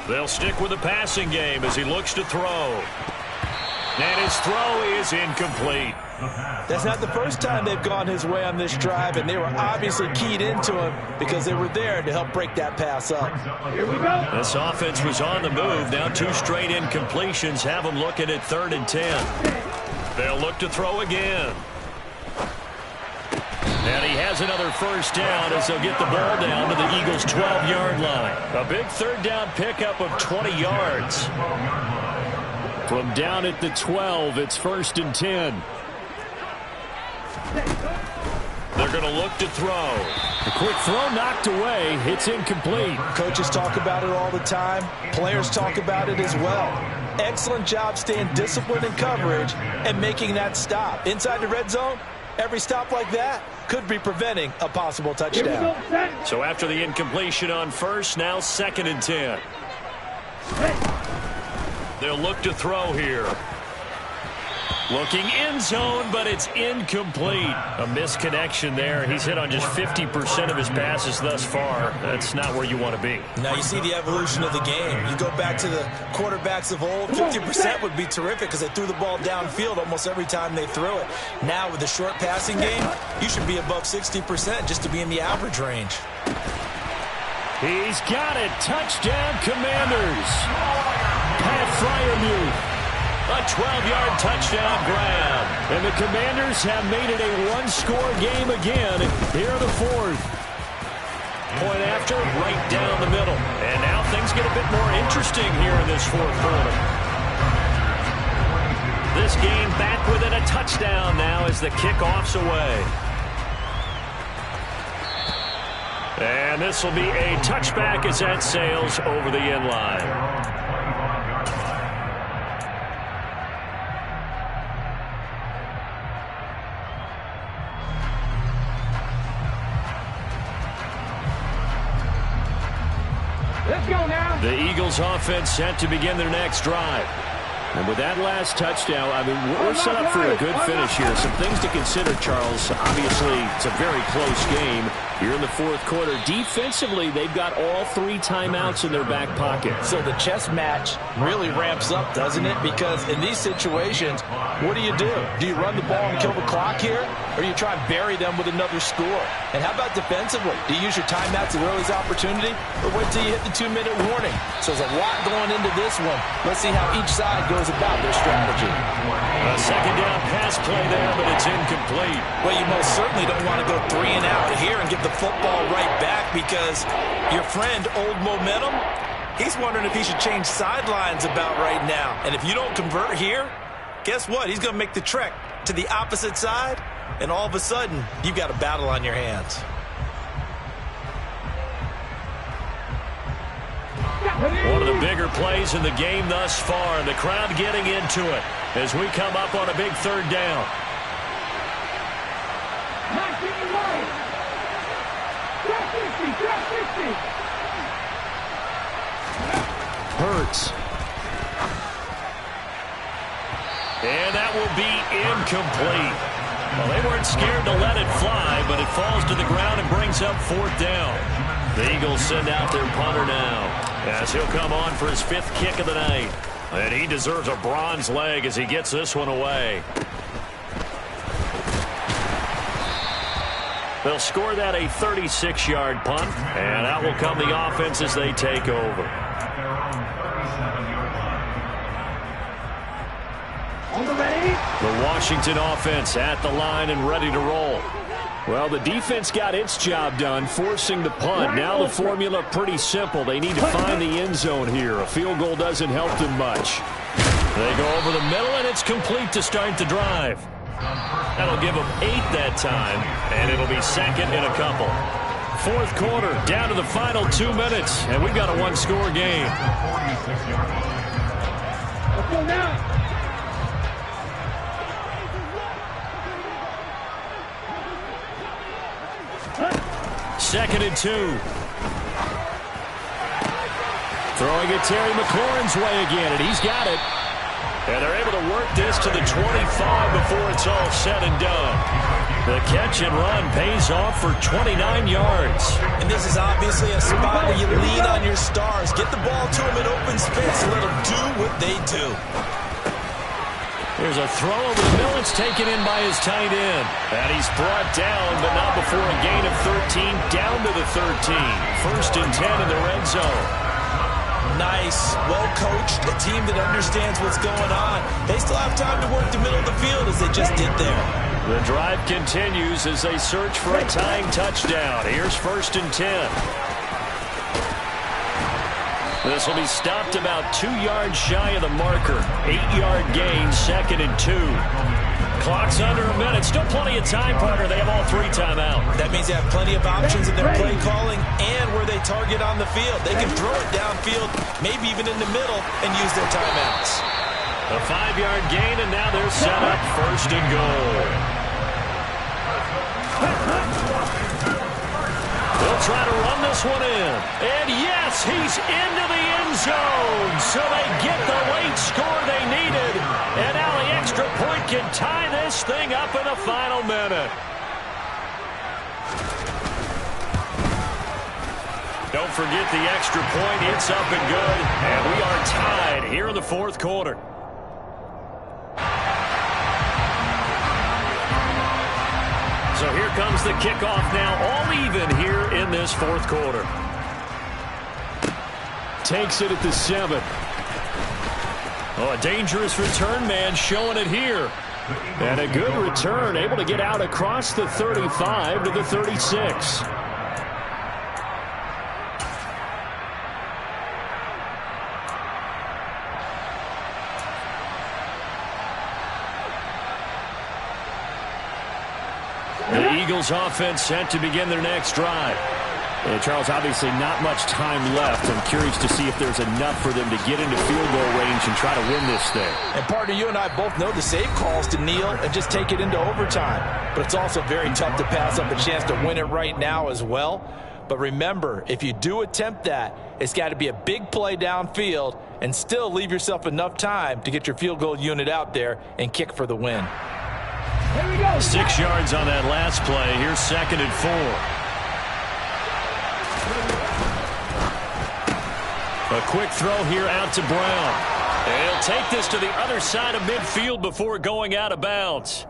They'll stick with the passing game as he looks to throw. And his throw is incomplete. That's not the first time they've gone his way on this drive, and they were obviously keyed into him because they were there to help break that pass up. Here we go. This offense was on the move. Now 2 straight incompletions have them looking at 3rd and 10. They'll look to throw again. And he has another first down as they'll get the ball down to the Eagles' 12-yard line. A big 3rd down pickup of 20 yards. From down at the 12, it's 1st and 10. They're going to look to throw. A quick throw knocked away. It's incomplete. Coaches talk about it all the time. Players talk about it as well. Excellent job staying disciplined in coverage and making that stop. Inside the red zone, every stop like that could be preventing a possible touchdown. So after the incompletion on 1st, now 2nd and 10. They'll look to throw here. Looking end zone, but it's incomplete. A misconnection there. He's hit on just 50% of his passes thus far. That's not where you want to be. Now you see the evolution of the game. You go back to the quarterbacks of old, 50% would be terrific because they threw the ball downfield almost every time they threw it. Now with the short passing game, you should be above 60% just to be in the average range. He's got it. Touchdown, Commanders. Pat Freiermuth. A 12-yard touchdown grab. And the Commanders have made it a one-score game again here in the fourth. Point after, right down the middle. And now things get a bit more interesting here in this fourth quarter. This game back within a touchdown now as the kickoff's away. And this will be a touchback as that sails over the end line. Let's go now. The Eagles offense set to begin their next drive. And with that last touchdown, I mean, we're set up for a good finish here. Some things to consider, Charles. Obviously, it's a very close game here in the fourth quarter. Defensively, they've got all 3 timeouts in their back pocket. So the chess match really ramps up, doesn't it? Because in these situations, what do? Do you run the ball and kill the clock here? Or do you try and bury them with another score? And how about defensively? Do you use your timeouts at early's opportunity? Or wait till you hit the 2-minute warning? So there's a lot going into this one. Let's see how each side goes about their strategy. A second down pass play there, but it's incomplete. Well, you most certainly don't want to go 3 and out here and get the football right back because your friend, Old Momentum, he's wondering if he should change sidelines about right now. And if you don't convert here, guess what? He's going to make the trek to the opposite side, and all of a sudden, you've got a battle on your hands. One of the bigger plays in the game thus far, and the crowd getting into it as we come up on a big third down. Hurts. And that will be incomplete. Well, they weren't scared to let it fly, but it falls to the ground and brings up fourth down. The Eagles send out their punter now as he'll come on for his 5th kick of the night. And he deserves a bronze leg as he gets this one away. They'll score that a 36-yard punt, and out will come the offense as they take over. The Washington offense at the line and ready to roll. Well, the defense got its job done, forcing the punt. Now the formula pretty simple. They need to find the end zone here. A field goal doesn't help them much. They go over the middle, and it's complete to start the drive. That'll give them 8 that time, and it'll be second in a couple. Fourth quarter, down to the final 2 minutes, and we've got a one-score game. Let's go now. Second and 2. Throwing it Terry McLaurin's way again, and he's got it. And they're able to work this to the 25 before it's all said and done. The catch and run pays off for 29 yards. And this is obviously a spot where you lean on your stars. Get the ball to them in open space and let them do what they do. There's a throw over the middle. It's taken in by his tight end. And he's brought down, but not before a gain of 13, down to the 13. First and 10 in the red zone. Nice, well-coached, a team that understands what's going on. They still have time to work the middle of the field as they just did there. The drive continues as they search for a tying touchdown. Here's first and 10. This will be stopped about 2 yards shy of the marker. 8-yard gain, second and 2. Clock's under a minute. Still plenty of time, partner. They have all 3 timeout. That means they have plenty of options in their play calling and where they target on the field. They can throw it downfield, maybe even in the middle, and use their timeouts. A 5-yard gain, and now they're set up first and goal. They'll try to run this one in. And yes, he's into the end zone. So they get the late score they needed. And now the extra point can tie this thing up in the final minute. Don't forget the extra point. It's up and good. And we are tied here in the fourth quarter. So here comes the kickoff now, all even here in this fourth quarter. Takes it at the 7. Oh, a dangerous return man showing it here. And a good return, able to get out across the 35 to the 36. The Eagles offense set to begin their next drive. And Charles, obviously not much time left. I'm curious to see if there's enough for them to get into field goal range and try to win this thing. And partner, you and I both know the safe calls to kneel and just take it into overtime. But it's also very tough to pass up a chance to win it right now as well. But remember, if you do attempt that, it's got to be a big play downfield and still leave yourself enough time to get your field goal unit out there and kick for the win. Here we go. 6 yards on that last play. Here's 2nd and 4. A quick throw here out to Brown. And he'll take this to the other side of midfield before going out of bounds.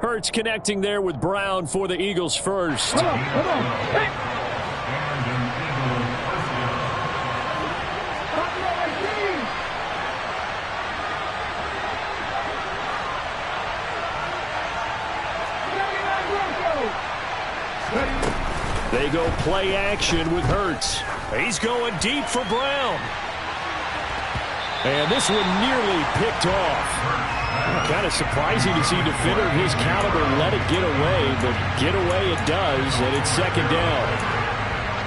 Hurts connecting there with Brown for the Eagles first. Come on. Hey. They go play action with Hurts. He's going deep for Brown. And this one nearly picked off. Kind of surprising to see a defender of his caliber let it get away, but get away it does, and it's 2nd down.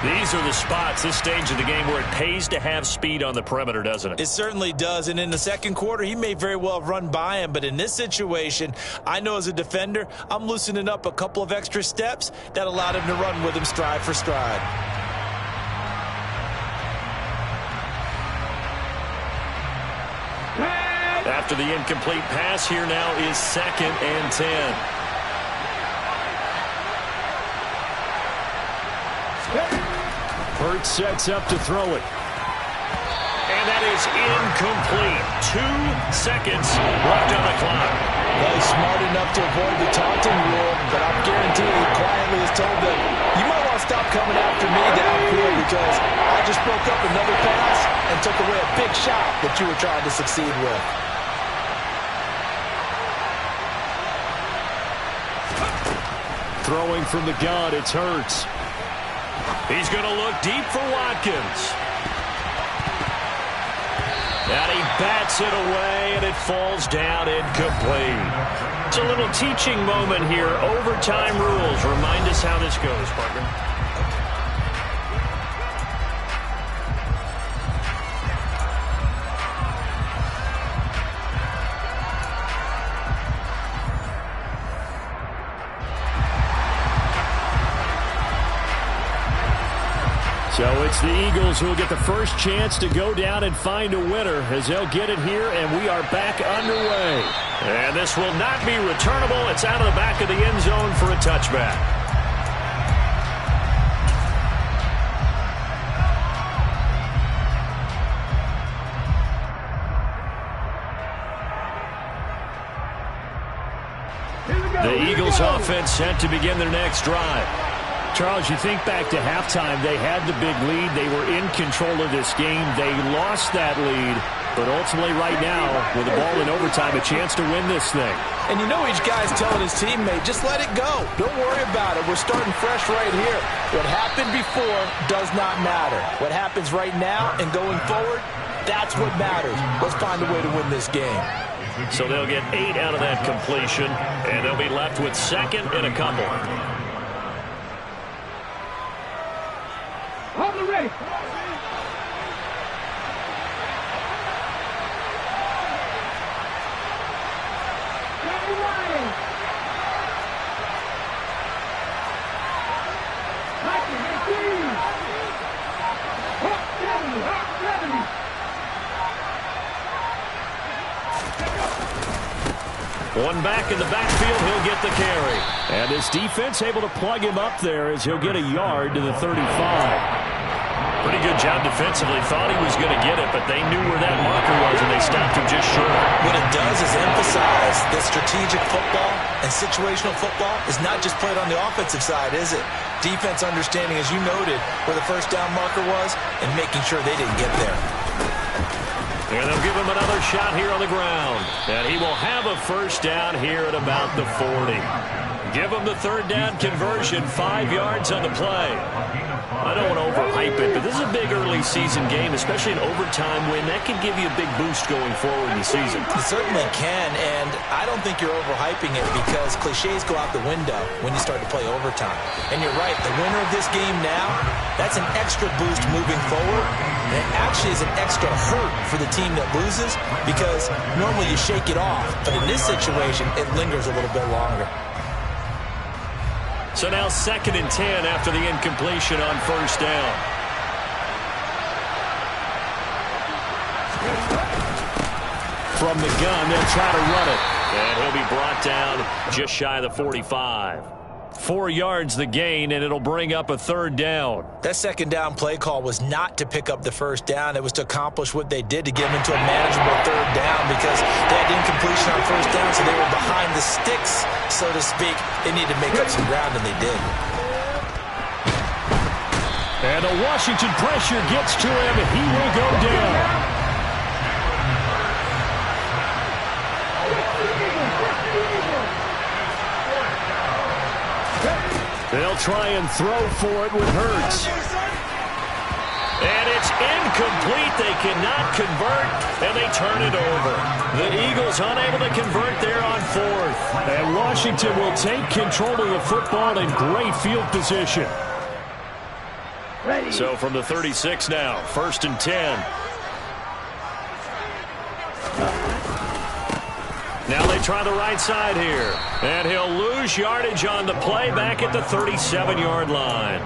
These are the spots, this stage of the game, where it pays to have speed on the perimeter, doesn't it? It certainly does, and in the second quarter, he may very well have run by him, but in this situation, I know as a defender, I'm loosening up a couple of extra steps that allowed him to run with him stride for stride. After the incomplete pass, here now is 2nd and 10. Hurts sets up to throw it. And that is incomplete. 2 seconds left on the clock. Well, he's smart enough to avoid the taunting rule, but I'm guaranteed he quietly has told them, you might want to stop coming after me downfield because I just broke up another pass and took away a big shot that you were trying to succeed with. Throwing from the gun, it's Hurts. He's going to look deep for Watkins. And he bats it away, and it falls down incomplete. It's a little teaching moment here. Overtime rules. Remind us how this goes, partner. So it's the Eagles who will get the first chance to go down and find a winner as they'll get it here, and we are back underway. And this will not be returnable. It's out of the back of the end zone for a touchback. The Eagles offense set to begin their next drive. Charles, you think back to halftime, they had the big lead. They were in control of this game. They lost that lead, but ultimately right now, with the ball in overtime, a chance to win this thing. And you know each guy's telling his teammate, just let it go. Don't worry about it. We're starting fresh right here. What happened before does not matter. What happens right now and going forward, that's what matters. Let's find a way to win this game. So they'll get 8 out of that completion, and they'll be left with 2nd and a couple. Hold the ready. One back in the backfield, he'll get the carry. And his defense able to plug him up there as he'll get a yard to the 35. Pretty good job defensively. Thought he was going to get it, but they knew where that marker was, and they stopped him just short. What it does is emphasize that strategic football and situational football is not just played on the offensive side, is it? Defense understanding, as you noted, where the first down marker was and making sure they didn't get there. And they'll give him another shot here on the ground. And he will have a first down here at about the 40. Give him the third down conversion, 5 yards on the play. I don't want to overhype it, but this is a big early season game, especially an overtime win. That can give you a big boost going forward in the season. It certainly can, and I don't think you're overhyping it because cliches go out the window when you start to play overtime. And you're right, the winner of this game now, that's an extra boost moving forward. And it actually is an extra hurt for the team that loses because normally you shake it off. But in this situation, it lingers a little bit longer. So now 2nd and 10 after the incompletion on first down. From the gun, they'll try to run it. And he'll be brought down just shy of the 45. 4 yards the gain, and it'll bring up a third down. That second down play call was not to pick up the first down. It was to accomplish what they did to get them into a manageable third down because they had incompletion on first down, so they were behind the sticks, so to speak. They needed to make up some ground, and they did. And the Washington pressure gets to him, and he will go down. They'll try and throw for it with Hurts. And it's incomplete. They cannot convert, and they turn it over. The Eagles unable to convert there on 4th. And Washington will take control of the football in great field position. So from the 36 now, 1st and 10. Now they try the right side here. And he'll lose yardage on the play back at the 37-yard line.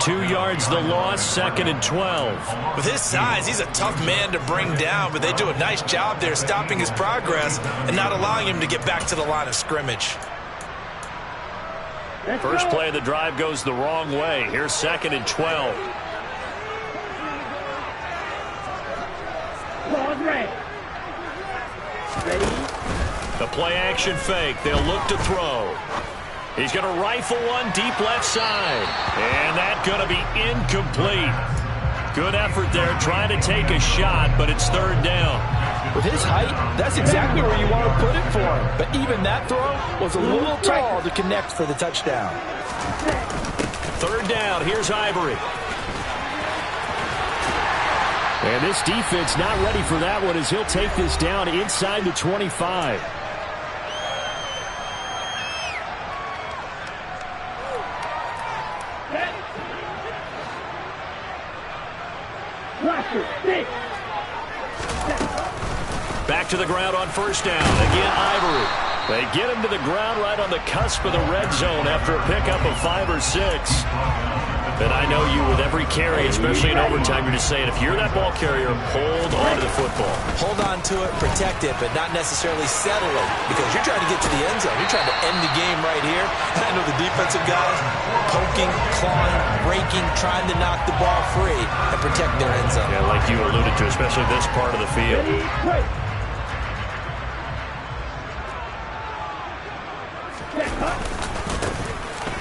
2 yards the loss, 2nd and 12. With his size, he's a tough man to bring down, but they do a nice job there stopping his progress and not allowing him to get back to the line of scrimmage. First play of the drive goes the wrong way. Here's 2nd and 12. The play-action fake. They'll look to throw. He's going to rifle one deep left side. And that's going to be incomplete. Good effort there trying to take a shot, but it's third down. With his height, that's exactly where you want to put it for him. But even that throw was a little tall to connect for the touchdown. Third down. Here's Ivory. And this defense not ready for that one as he'll take this down inside the 25. Back to the ground on first down. Again, Ivory. They get him to the ground right on the cusp of the red zone after a pickup of 5 or 6. And I know you with every carry, especially in overtime, you're just saying if you're that ball carrier, hold on to the football. Hold on to it, protect it, but not necessarily settle it because you're trying to get to the end zone. You're trying to end the game right here. And I know the defensive guys poking, clawing, breaking, trying to knock the ball free and protect their end zone. Yeah, like you alluded to, especially this part of the field.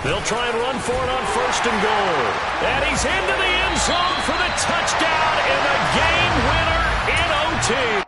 They'll try and run for it on 1st and goal. And he's into the end zone for the touchdown and the game winner in OT.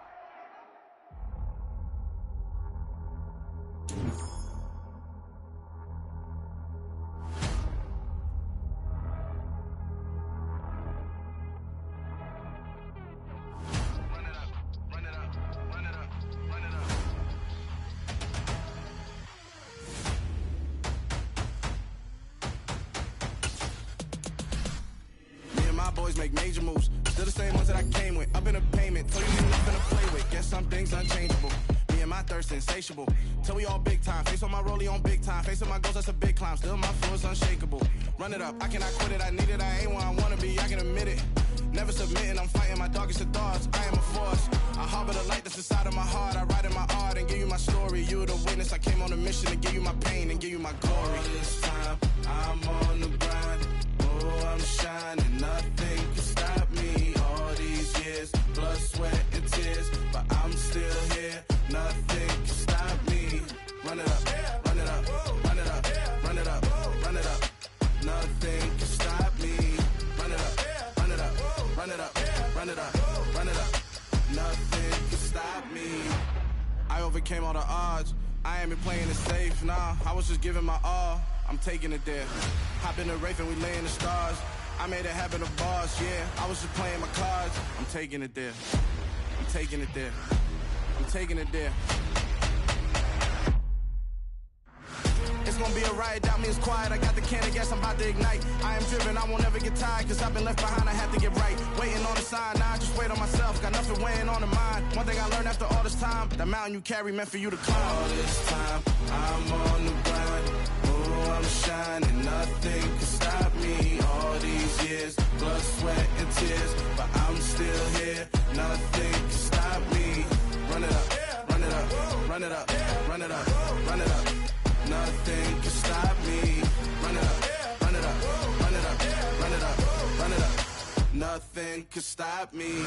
Boys make major moves. Still the same ones that I came with. Up in a payment. Told you niggas nothing to play with. Guess some things unchangeable. Me and my thirst insatiable. Till we all big time. Face on my rollie on big time. Facing my goals, that's a big climb. Still my flow is unshakable. Run it up. I cannot quit it. I need it. I ain't where I wanna be. I can admit it. Never submitting. I'm fighting my darkest of thoughts. I am a force. I harbor the light that's inside of my heart. I write in my art and give you my story. You the witness. I came on a mission to give you my pain and give you my glory. All this time, I'm on the grind. Oh, I'm shining. Nothing can stop me. All these years, blood, sweat, and tears, but I'm still here. Nothing can stop me. Run it up, run it up, run it up, run it up, run it up. Nothing can stop me. Run it up, run it up, run it up, run it up, run it up. Nothing. the odds. I ain't been playing it safe, nah. I was just giving my all. I'm taking it there. Hop in the Wraith and we lay in the stars. I made it happen to boss, yeah. I was just playing my cards. I'm taking it there. I'm taking it there. I'm taking it there. It's gonna be a riot, doubt me it's quiet. I got the can of gas, I'm about to ignite. I am driven, I won't never get tired, cause I've been left behind, I have to get right. Waiting on the sign, now I just wait on myself. Got nothing weighing on the mind. One thing I learned after all this time, that mountain you carry meant for you to climb. All this time, I'm on the grind. Oh, I'm shining, nothing can stop me. All these years, blood, sweat, and tears, but I'm still here. Nothing can stop me. Run it up, run it up, run it up, run it up, run it up. Nothing can stop me. Run it up, run it up, run it up, run it up, run it up. Nothing can stop me.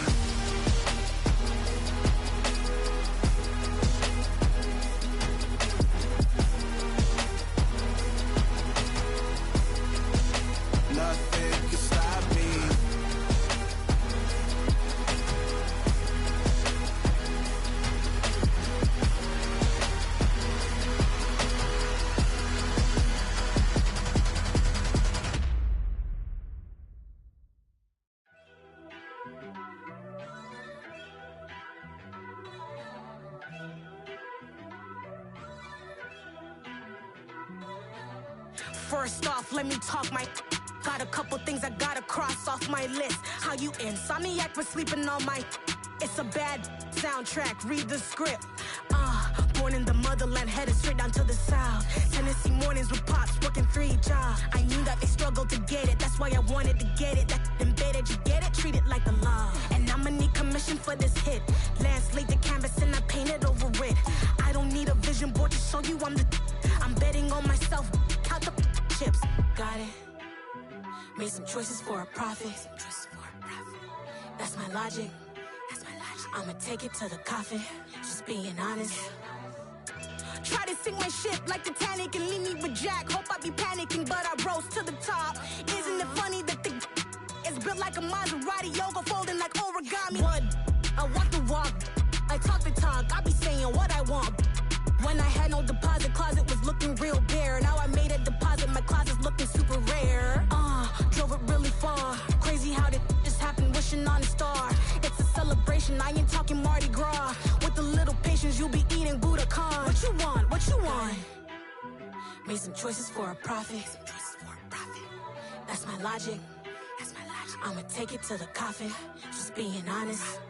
Nothing can stop me. First off, let me talk my. Got a couple things I gotta cross off my list. How you insomniac for sleeping on my. It's a bad soundtrack, read the script. Born in the motherland, headed straight down to the south. Tennessee mornings with pops, working 3 jobs. I knew that they struggled to get it, that's why I wanted to get it. That embedded, you get it, treat it like the law. And I'ma need commission for this hit. Lance laid the canvas and I painted over it. I don't need a vision board to show you I'm betting on myself, count the chips. Got it. Made some choices for a profit. That's my logic. I'ma take it to the coffin. Just being honest. Try to sink my ship like Titanic and leave me with Jack. Hope I be panicking, but I rose to the top. Isn't it funny that the is built like a Maserati, yoga folding like origami? What? I walk the walk. I talk the talk. I be saying what I want. When I had no deposit, closet was looking real bare. Now I made a deposit, my closet's looking super rare. Drove it really far. Crazy how did just happen, wishing on a star. It's a celebration, I ain't talking Mardi Gras. With a little patience, you'll be eating Budokan. What you want? What you want? Made some choices for a profit. That's my logic. I'ma take it to the coffin. Just being honest.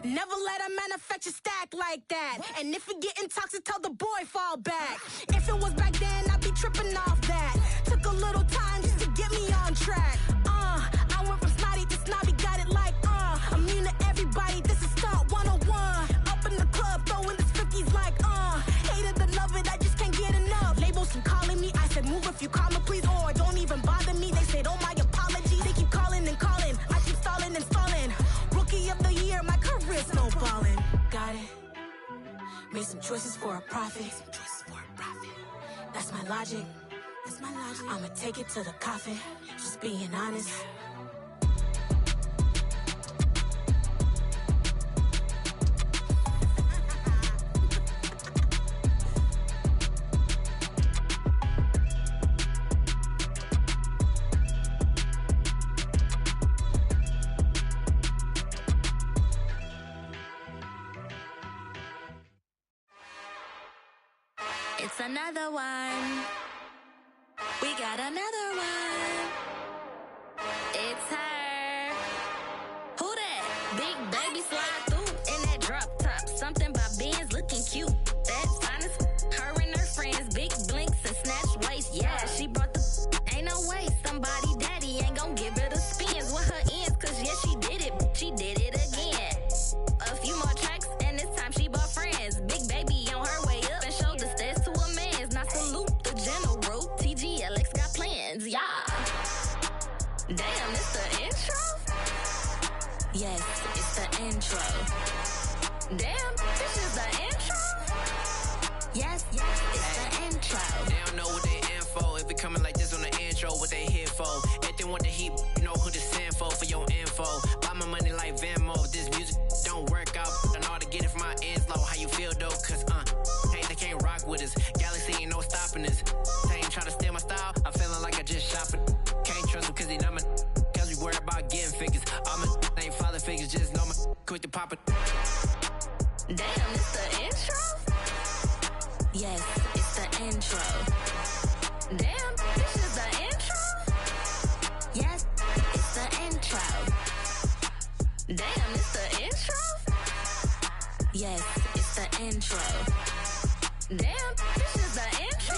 Never let a manufacture stack like that. And if it getting toxic, tell the boy fall back. If it was back then, I'd be tripping off that. Took a little time just to get me on track. I went from snotty to snobby, got it like immune to everybody, this is stunt 101. Up in the club, throwing this 50s like hate it, I love it, I just can't get enough. Labels keep calling me, I said move if you call me please, or don't even bother me. They said oh my apologies, they keep calling and calling. I keep stalling and stalling. Rookie of the year, my career snowballing. Got it. Made some choices for a profit. That's my logic. I'ma take it to the coffin. Just being honest. It's another one. We got another one. It's her. Who that? Big baby slide through in that drop top. Something by Benz looking cute. That's fine as her and her friends. Big blinks and snatch waist. Yeah, she brought the ain't no way. Somebody daddy ain't gon' give her the spins with her ends. Cause yeah, she did it. She did it again. A few more tracks and this time she bought friends. Big baby on her way up and showed the stairs to a man's. Now salute the general. TGLX got plans, yeah. Damn, it's the intro? Yes, it's the intro. Damn, this is the intro? Yes, it's the intro. They don't know what they in for. If we coming like this on the intro, what they here for? If they want the heat, you know who to send for your info. Buy my money like Venmo. If this music don't work out, I know how to get it from my ends low. How you feel though? Cause, hey, pop it. Damn, it's the intro? Yes, it's the intro. Damn, this is the intro? Yes, it's the intro. Damn, it's the intro? Yes, it's the intro. Damn, this is the intro?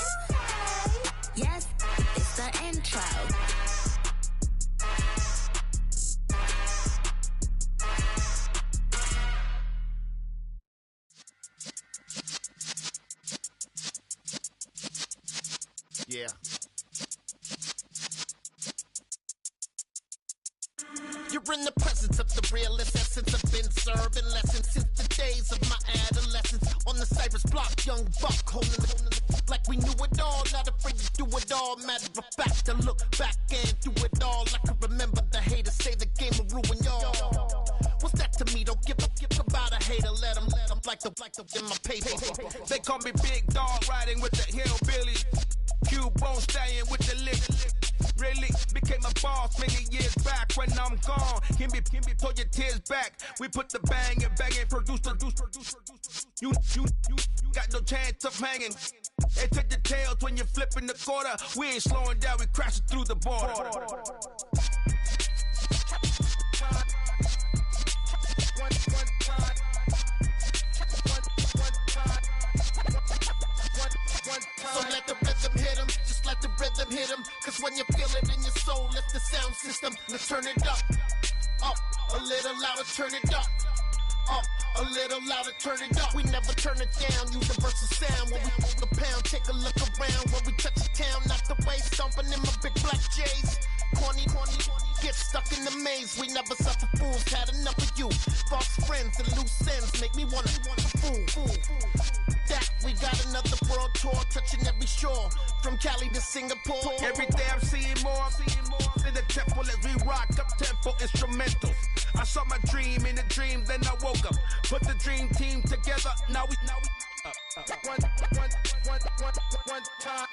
Yes, it's the intro. Yeah. You're in the presence of the realest essence. I've been serving lessons since the days of my adolescence. On the Cypress block, young buck holding it like we knew it all. Not afraid to do it all. Matter of fact, to look back and do it all. I can remember the haters say the game will ruin y'all. What's that to me? Don't give about a hater. Let them like the in my paper. They call me Big Dog, riding with the hillbillies. Cubone staying with the lick. Really became a boss many years back. When I'm gone, can be pull your tears back. We put the bang and produce. You got no chance of hanging. They take the tails when you're flipping the quarter. We ain't slowing down, we crashing through the border. So let the rhythm hit him, just let the rhythm hit him. Cause when you feel it in your soul, lift the sound system. Let's turn it up, a little louder, turn it up, a little louder, turn it up. We never turn it down, universal sound. When we move the pound, take a look around. When we touch the town, knock the way, stomping in my big black J's. Corny, get stuck in the maze. We never suffer fools, had enough of you. False friends and loose ends make me wanna fool. That we got another world tour, touching every shore, from Cali to Singapore. Every day I'm seeing more in the temple as we rock up tempo instrumentals. I saw my dream in a dream, then I woke up. Put the dream team together. Now we one time.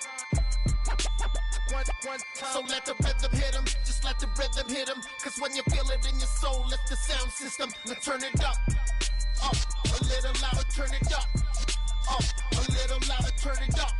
So let the rhythm hit him, just let the rhythm hit him. Cause when you feel it in your soul, lift the sound system. Let's turn it up, a little louder, turn it up, a little louder, turn it up.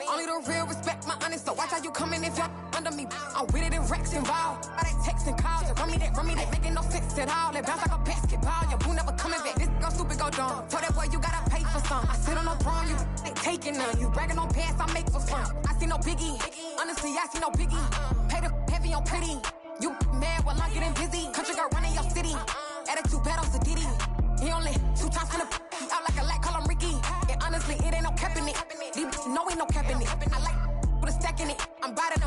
Only the real respect my honest, so watch how you coming if you're under me. I'm with it in Rex involved. By they texting calls, run me that making no sense at all. They bounce like a basketball, your boo never coming back. This go stupid, go dumb. Told that boy you gotta pay for some. I sit on the throne, you ain't taking none. You bragging on pants, I make for fun. I see no biggie, honestly I see no biggie. Pay the heavy on pretty. You mad while I'm getting busy. Country girl running your city. Attitude bad on Diddy. He only 2 times from the he out like a light, call him Ricky. And honestly, it ain't no cap in it. These no ain't no cap in it. I like put a stack in it. I'm bad at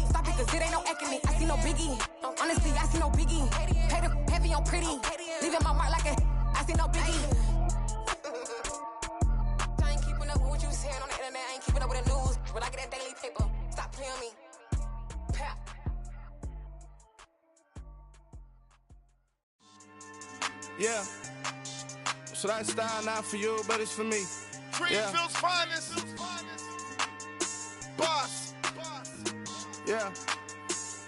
stop it, cause it ain't no acting it. I see no no biggie. Honestly, I see no biggie. Pay the heavy on pretty. Leaving my mark like a, I see no biggie. I ain't keeping up with what you saying on the internet. I ain't keeping up with the news. But I get that daily paper. Stop playing me. Pap. Yeah. So that style not for you, but it's for me. Greenfield's finest. Boss. Yeah.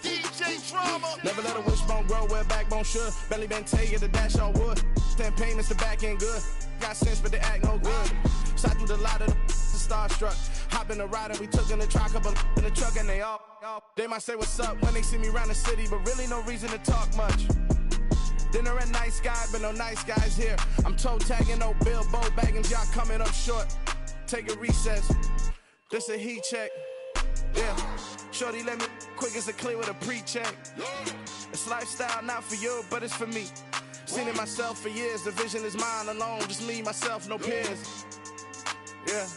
DJ Drama. Never let a wishbone grow where backbone should. Belly been taking the dash all wood. 10 payments, the back end good. Got sense, but they act no good. Shot through the lot of the starstruck. Hop in the ride and we took in the truck, couple in the truck, and they all. They might say what's up when they see me around the city, but really no reason to talk much. Dinner at Nice Guy, but no nice guys here. I'm toe tagging, no Bilbo baggins, y'all coming up short. Take a recess. This a heat check. Yeah. Shorty let me quick as a clear with a pre-check. It's lifestyle not for you, but it's for me. Seen it myself for years. The vision is mine alone. Just me, myself, no peers. Yeah.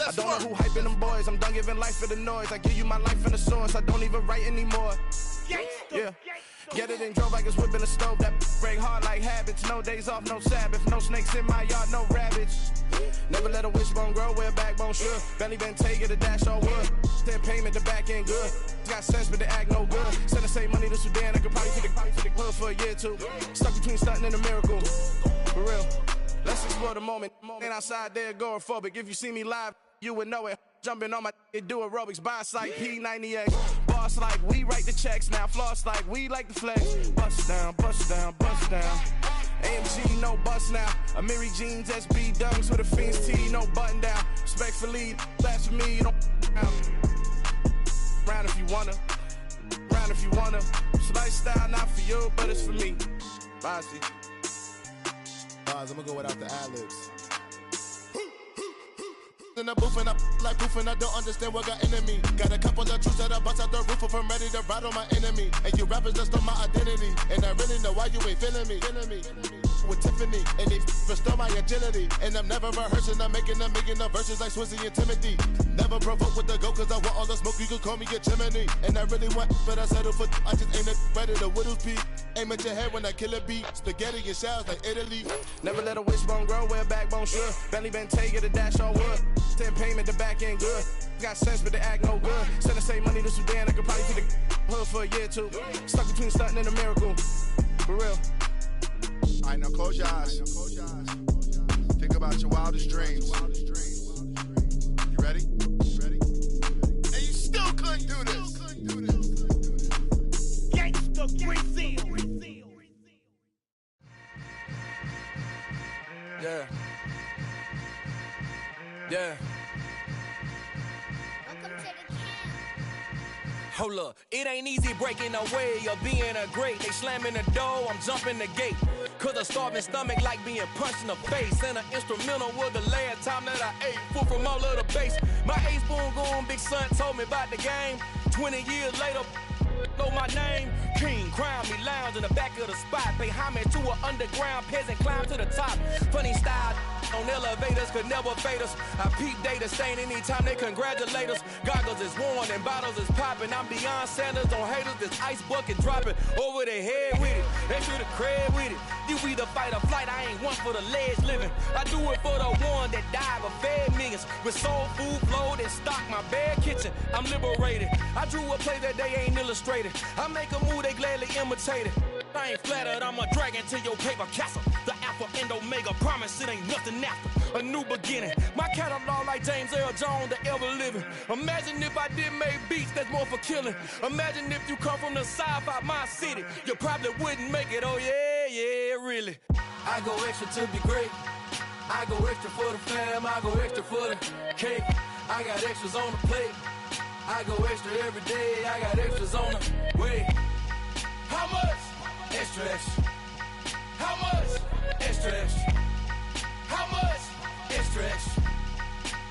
I don't know who hyping them boys. I'm done giving life for the noise. I give you my life in the source. I don't even write anymore. Yeah. Get it and drove like it's whipping a stove. That break hard like habits. No days off, no Sabbath. No snakes in my yard, no rabbits. Never let a wishbone grow where backbone should. Belly been taking the dash all wood. 10 payment, the back end good. Got sense, but they act no good. Send the same money to Sudan. I could probably take the hood for a year or two. Stuck between stunting and a miracle. For real. Let's explore the moment. Ain't outside there agoraphobic. If you see me live, you would know it. Jumping on my do aerobics. Boss like P90X. Boss like we write the checks now. Floss like we like the flex. Bust down, bust down, bust down. AMG, no bust now. Amiri jeans, SB dunks with a Fiends T, no button down. Respectfully, that's for me, you don't round if you wanna. Round if you wanna. It's lifestyle not for you, but it's for me. Bossy. I'm gonna go without the ad-libs. In the booth and I like proof and I don't understand what got into me. Got a couple of truths that I bust out the roof if I'm ready to ride on my enemy. And you rappers just stole my identity. And I really know why you ain't feeling me. With Tiffany, and they restore my agility. And I'm never rehearsing, I'm making a million of verses like Swizzy and Timothy. Never provoke with the go, cause I want all the smoke, you can call me a chimney. And I really want, but I settle for, I just ain't ready to whittles peak. Aim at your head when I kill a beat. Spaghetti and shells like Italy. Never let a wishbone grow where backbone should. Belly been taking the dash all wood. 10 payment, the back end good. Got sense, but they act no good. Send the same money to Sudan, I could probably take the hood for a year or two. Stuck between stunting and a miracle. For real. Alright, now close your eyes. Think about your wildest dreams. You ready? And you still couldn't do this. Gangsta Brazil. Yeah. Yeah. Hold up, it ain't easy breaking away or being a great. They slamming the door, I'm jumping the gate. Cause a starving stomach like being punched in the face. And an instrumental was the last time that I ate. Full from all of the bass. My A-spoon going, big son told me about the game. 20 years later, know my name. King, crown me, lounge in the back of the spot. Pay homage to an underground peasant, climb to the top. Funny style on elevators could never fade us. I peep data stain anytime they congratulate us. Goggles is worn and bottles is popping. I'm beyond Sanders on haters, this ice bucket dropping over their head with it. They should have cred with it. You either fight or flight, I ain't one for the ledge living. I do it for the one that died but fed millions. With soul food flowed and stocked my bare kitchen. I'm liberated. I drew a play that they ain't illustrated. I make a move, they gladly imitate it. I ain't flattered, I'm a dragon to your paper castle. The Alpha and Omega, promise it ain't nothing after. A new beginning. My catalog like James Earl Jones, the ever living. Imagine if I did make beats that's more for killing. Imagine if you come from the south out my city. You probably wouldn't make it, oh yeah, really. I go extra to be great. I go extra for the fam, I go extra for the cake. I got extras on the plate. I go extra every day, I got extras on the way. How much? Extra, extra. How much? Extra, extra. How much? Extra, extra.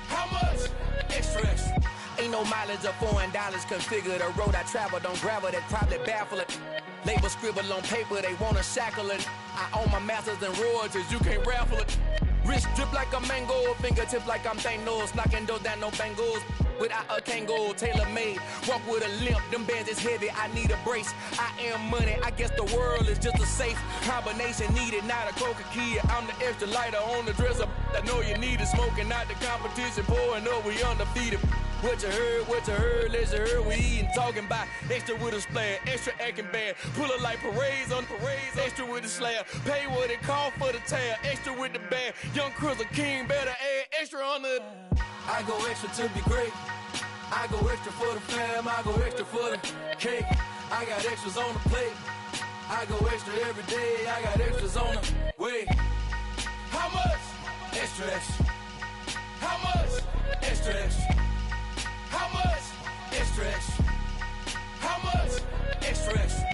How much? Extra, extra. Ain't no mileage of $4 configure the road I travel. Don't gravel, that probably baffle it. Label scribble on paper, they wanna shackle it. I own my masters and royalties, you can't raffle it. Wrist drip like a mango, fingertips like I'm Thanos, knocking doors down, no bangles. without a Kangol, tailor-made. Walk with a limp, them bands is heavy, I need a brace. I am money, I guess the world is just a safe combination needed, not a coca key. I'm the extra lighter on the dresser. I know you need it, smoking out the competition, pouring up, we undefeated. What you heard, let's heard, we eating, talking about extra with a splash, extra acting bad, pull it like parades on parades, extra with the slab, pay what it cost for the tab, extra with the bag, young Crizzle King, better add extra on the. I go extra to be great, I go extra for the fam, I go extra for the cake, I got extras on the plate, I go extra every day, I got extras on the way. How much? Extra, extra. How much? Extra, extra. How much? Extra, extra. How much? Extra, extra.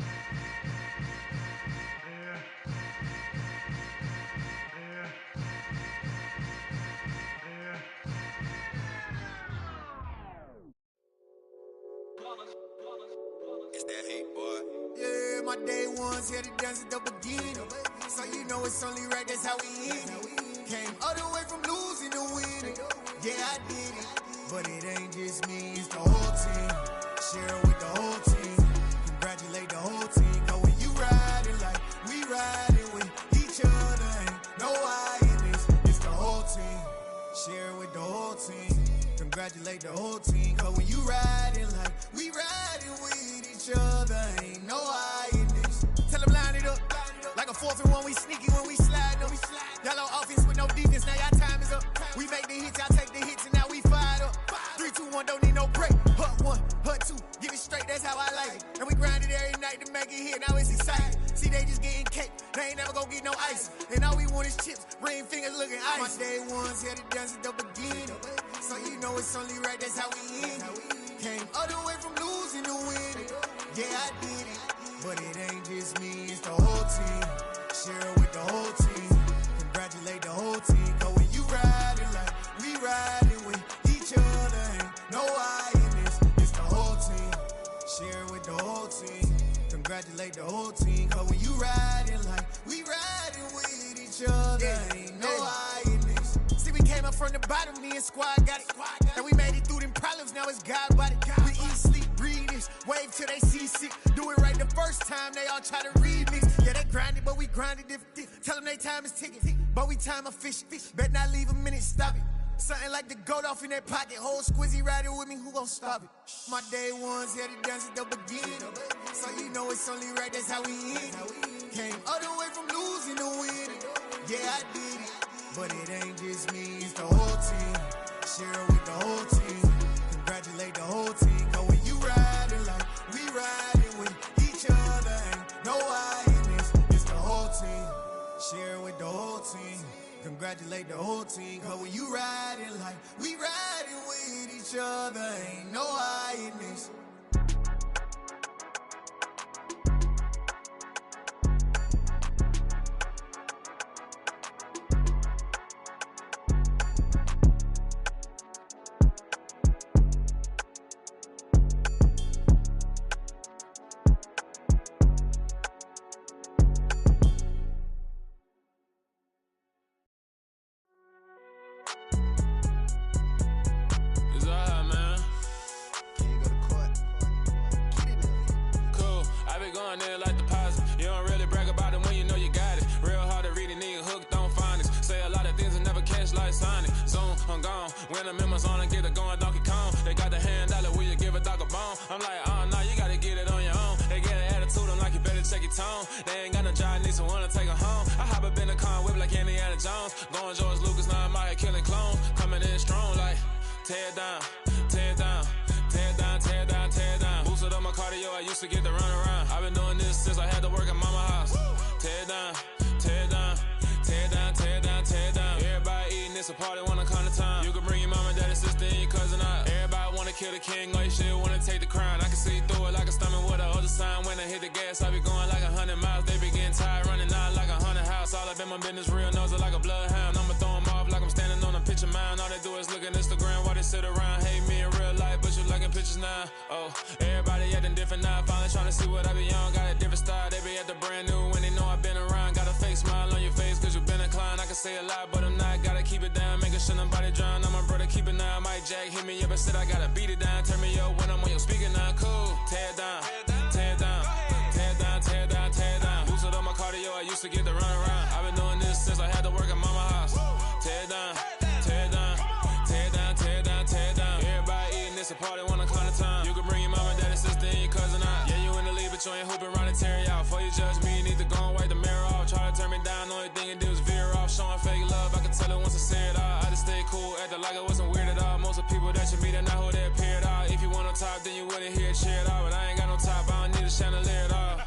It's that hate, boy. Yeah, my day ones here to dance at the beginning. So you know it's only right, that's how we end it. Came all the way from losing to winning. Yeah, I did it. But it ain't just me, it's the whole team. Share it with the whole team. Congratulate the whole team. Cause when you riding like we riding with each other, ain't no I in this. It's the whole team. Share it with the whole team. Congratulate the whole team. Cause when you riding like we riding with each other, ain't no I in this. Tell them line it up. Like a 4th and 1, we sneaky when we slide them. Y'all on offense with no defense, now y'all time is up. We make the hits, y'all take the hits, and now we fired up. 3, 2, 1, don't need no break. Hut 1, hut 2, give it straight, that's how I like it. And we grind it every night to make it hit, now it's exciting. See, they just getting cake, they ain't never gonna get no ice. And all we want is chips, ring fingers looking ice. My day ones here to dance at the beginning. So you know it's only right, that's how we end it. Came all the way from losing to winning. Yeah, I did it. But it ain't just me, it's the whole team. Share it with the whole team. Congratulate the whole team. Cause when you riding like we riding with each other, ain't no I in this. It's the whole team. Share it with the whole team. Congratulate the whole team. Cause when you riding like we riding with each other, ain't no I in this. See, we came up from the bottom, me and squad got it. And we made it through them problems, now it's God body. We eat, sleep, breathe this, wave till they seasick. Do it right the first time, they all try to remix. Yeah, they grinded, but we grinded different. Tell them they time is ticking, but we time a fish. Bet not leave a minute, stop it. Something like the goat off in their pocket. Whole squizzy riding with me, who gon' stop it? My day ones here to dance at the beginning. So you know it's only right, that's how we end it. Came all the way from losing to winning. Yeah, I did it. But it ain't just me, it's the whole team. Share it with the whole team. Congratulate the whole team. Cause when you riding like we riding with each other, ain't no I in this. It's the whole team. Share it with the whole team. Congratulate the whole team. Cause when you riding like we riding with each other, ain't no I in this. When the members on and get it going Donkey Kong, they got the hand dollar, will you give a dog a bone? I'm like, oh no, you gotta get it on your own. They get an attitude, I'm like, you better check your tone. They ain't got no job, need someone to take her home. I hop up in the car, whip like Indiana Jones. Going George Lucas, now I'm out here killing clones. Coming in strong like, tear down, tear down, tear down, tear down, tear down. Boosted up my cardio, I used to get to run around. I've been doing this since I had to work at mama house. Tear down, tear down, tear down, tear down, tear down. Everybody eating, it's a party, wanna come to time. You can bring your mama, daddy, sister, and your cousin out. Everybody wanna kill the king, or you shit wanna take the crown. I can see through it like a stomach with the other sign. When I hit the gas, I be going like 100 miles. They be getting tired, running out like 100 house. All up in my business, real nose like a bloodhound. I'ma throw them off like I'm standing on a picture mound. All they do is look at Instagram while they sit around. Hate me in real life, but you liking pictures now. Oh, everybody acting different now. Finally trying to see what I be on. Got a different style, they be at the brand new when they know I've been around. Got a fake smile on your face, cause you been inclined. I can say a lot, but I'm not. Gotta keep it down, making sure nobody drown. I'm my brother, keep it now. Mike Jack, hit me up Flip and sit, I gotta beat it down. Turn me up when I'm on your speaker now. Cool. Tear it down. Tear it down. Tear it down. Tear it down. Tear it down. Boosted up my cardio. I used to get to run around. I've been doing this since I had to work at mama house. Tear it down. Tear it down. Tear it down. Tear it down. Tear it down. Everybody eating this a party one o'clock of time. You can bring your mama, daddy, sister, and your cousin out. Yeah, you in the league, but you ain't hooping around and tear out. Before you judge me, you need to go and wipe the mirror off. Try to turn me down, only thing it did was veer off. Showing fake love, I can tell it once I say it all. I just stay cool, acting like it wasn't weird at all. Most of the people that you meet are not who they appear at all. If you want on top, then you wouldn't hear it cheer at all. But I ain't got no top, I don't need a chandelier at all.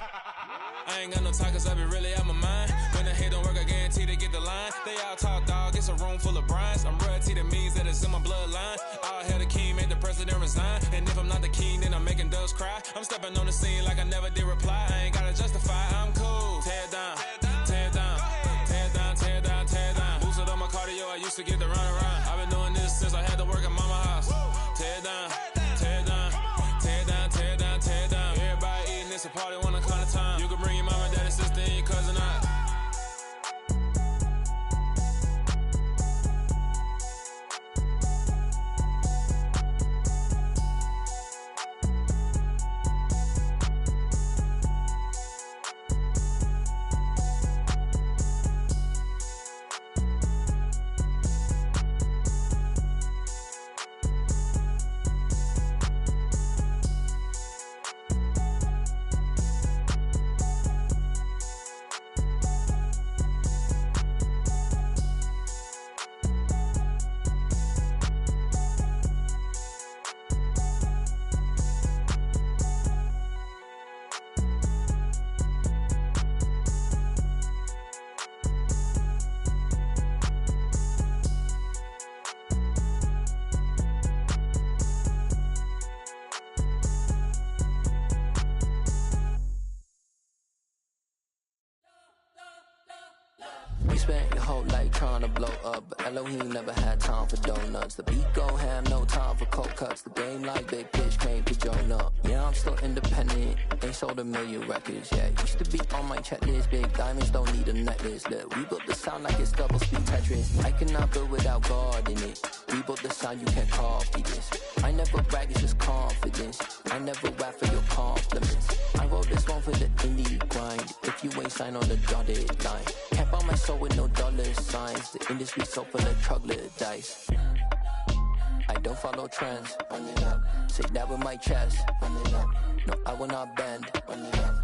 I ain't got no talk, cause I be really out my mind. When the hate don't work, I guarantee they get the line. They all talk, dog, it's a room full of brinds. I'm royalty, that means that it's in my bloodline. All hell the king, made the president resign. And if I'm not the king, then I'm making doves cry. I'm stepping on the scene like I never did reply. I ain't gotta justify, I'm cool. Tear it down, tear it down, tear it down, tear it down, tear it down. Boosted up my cardio, I used to get to run around. I've been doing this since I had to work at mama house. Tear it down, tear it down, tear it down, tear it down, tear it down. Everybody eating this a party one o'clock of time. You can bring your mama, daddy, sister, and your cousin out. We spent your whole life trying to blow up, but Elohim never had time for donuts. The beat go ham, no time for cold cuts. The game like big pitch came to join up. Yeah, I'm still independent, ain't sold a million records yet. Used to be on my checklist, big diamonds don't need a necklace. Look, we built the sound like it's double speed Tetris. I cannot build without God in it. We built the sound, you can't copy this. I never brag, it's just confidence. I never rap for your compliments. I wrote this one for the indie grind. If you ain't signed on the dotted line, can't buy my soul with no dollar signs. The industry so full of troglodytes. I don't follow trends. Run it up. Say that with my chest. Run it up. No, I will not bend. Run it up.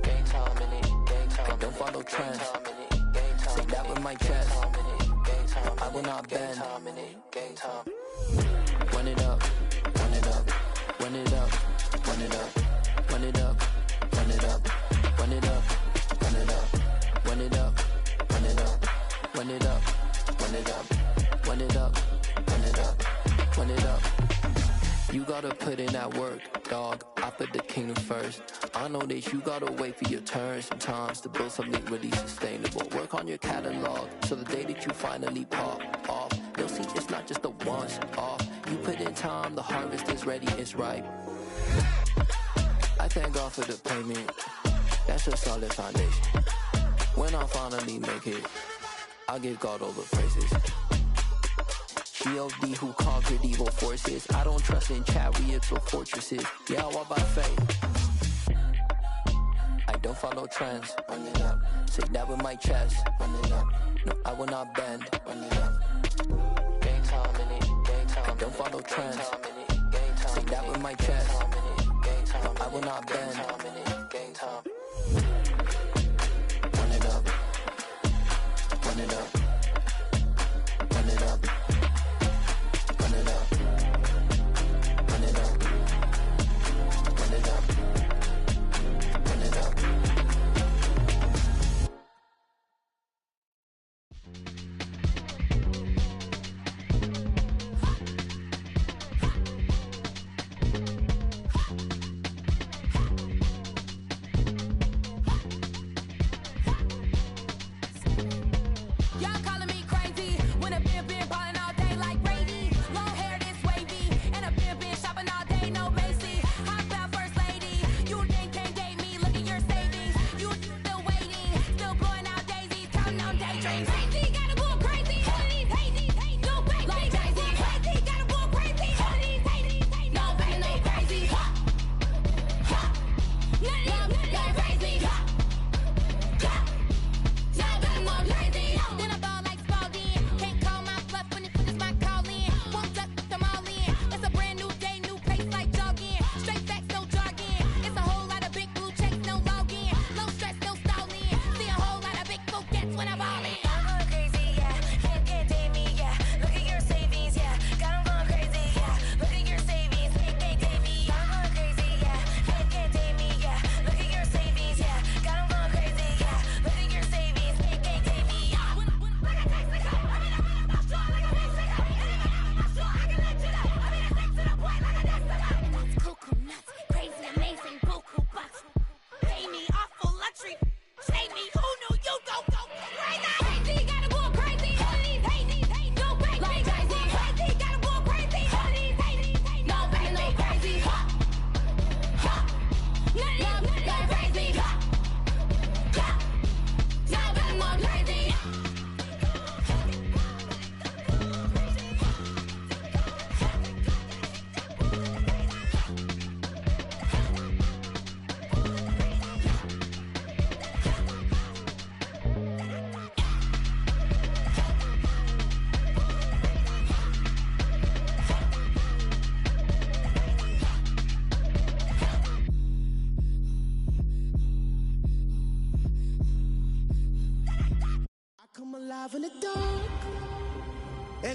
Gang time in it. Gang time. I don't follow trends. Say that with my chest. I will not bend. Gang time. Run it up. Run it up. Run it up. Run it up. Run it up. Run it up. Run it up. Run it up. Run it up. Run it up. Run it up. Run it up. Run it up. Run it up. Run it up. You gotta put in that work, dog. I put the kingdom first. I know that you gotta wait for your turn sometimes to build something really sustainable. Work on your catalog, so the day that you finally pop off, you'll see it's not just a once off. You put in time, the harvest is ready, it's ripe. I thank God for the payment. That's a solid foundation. When I finally make it, I'll give God all the praises. G.O.D. who conquered evil forces. I don't trust in chariots or fortresses. Yeah, I walk by faith. I don't follow trends. Run it up. Say that with my chest. Run it up. No, I will not bend. Run it up. Gang time in it. Gang time. I don't follow trends. Say that with my chest. No, I will not bend. Gang time. Run it up. Run it up. Run it up. Run it up. Run it up. Run it up. Run it up.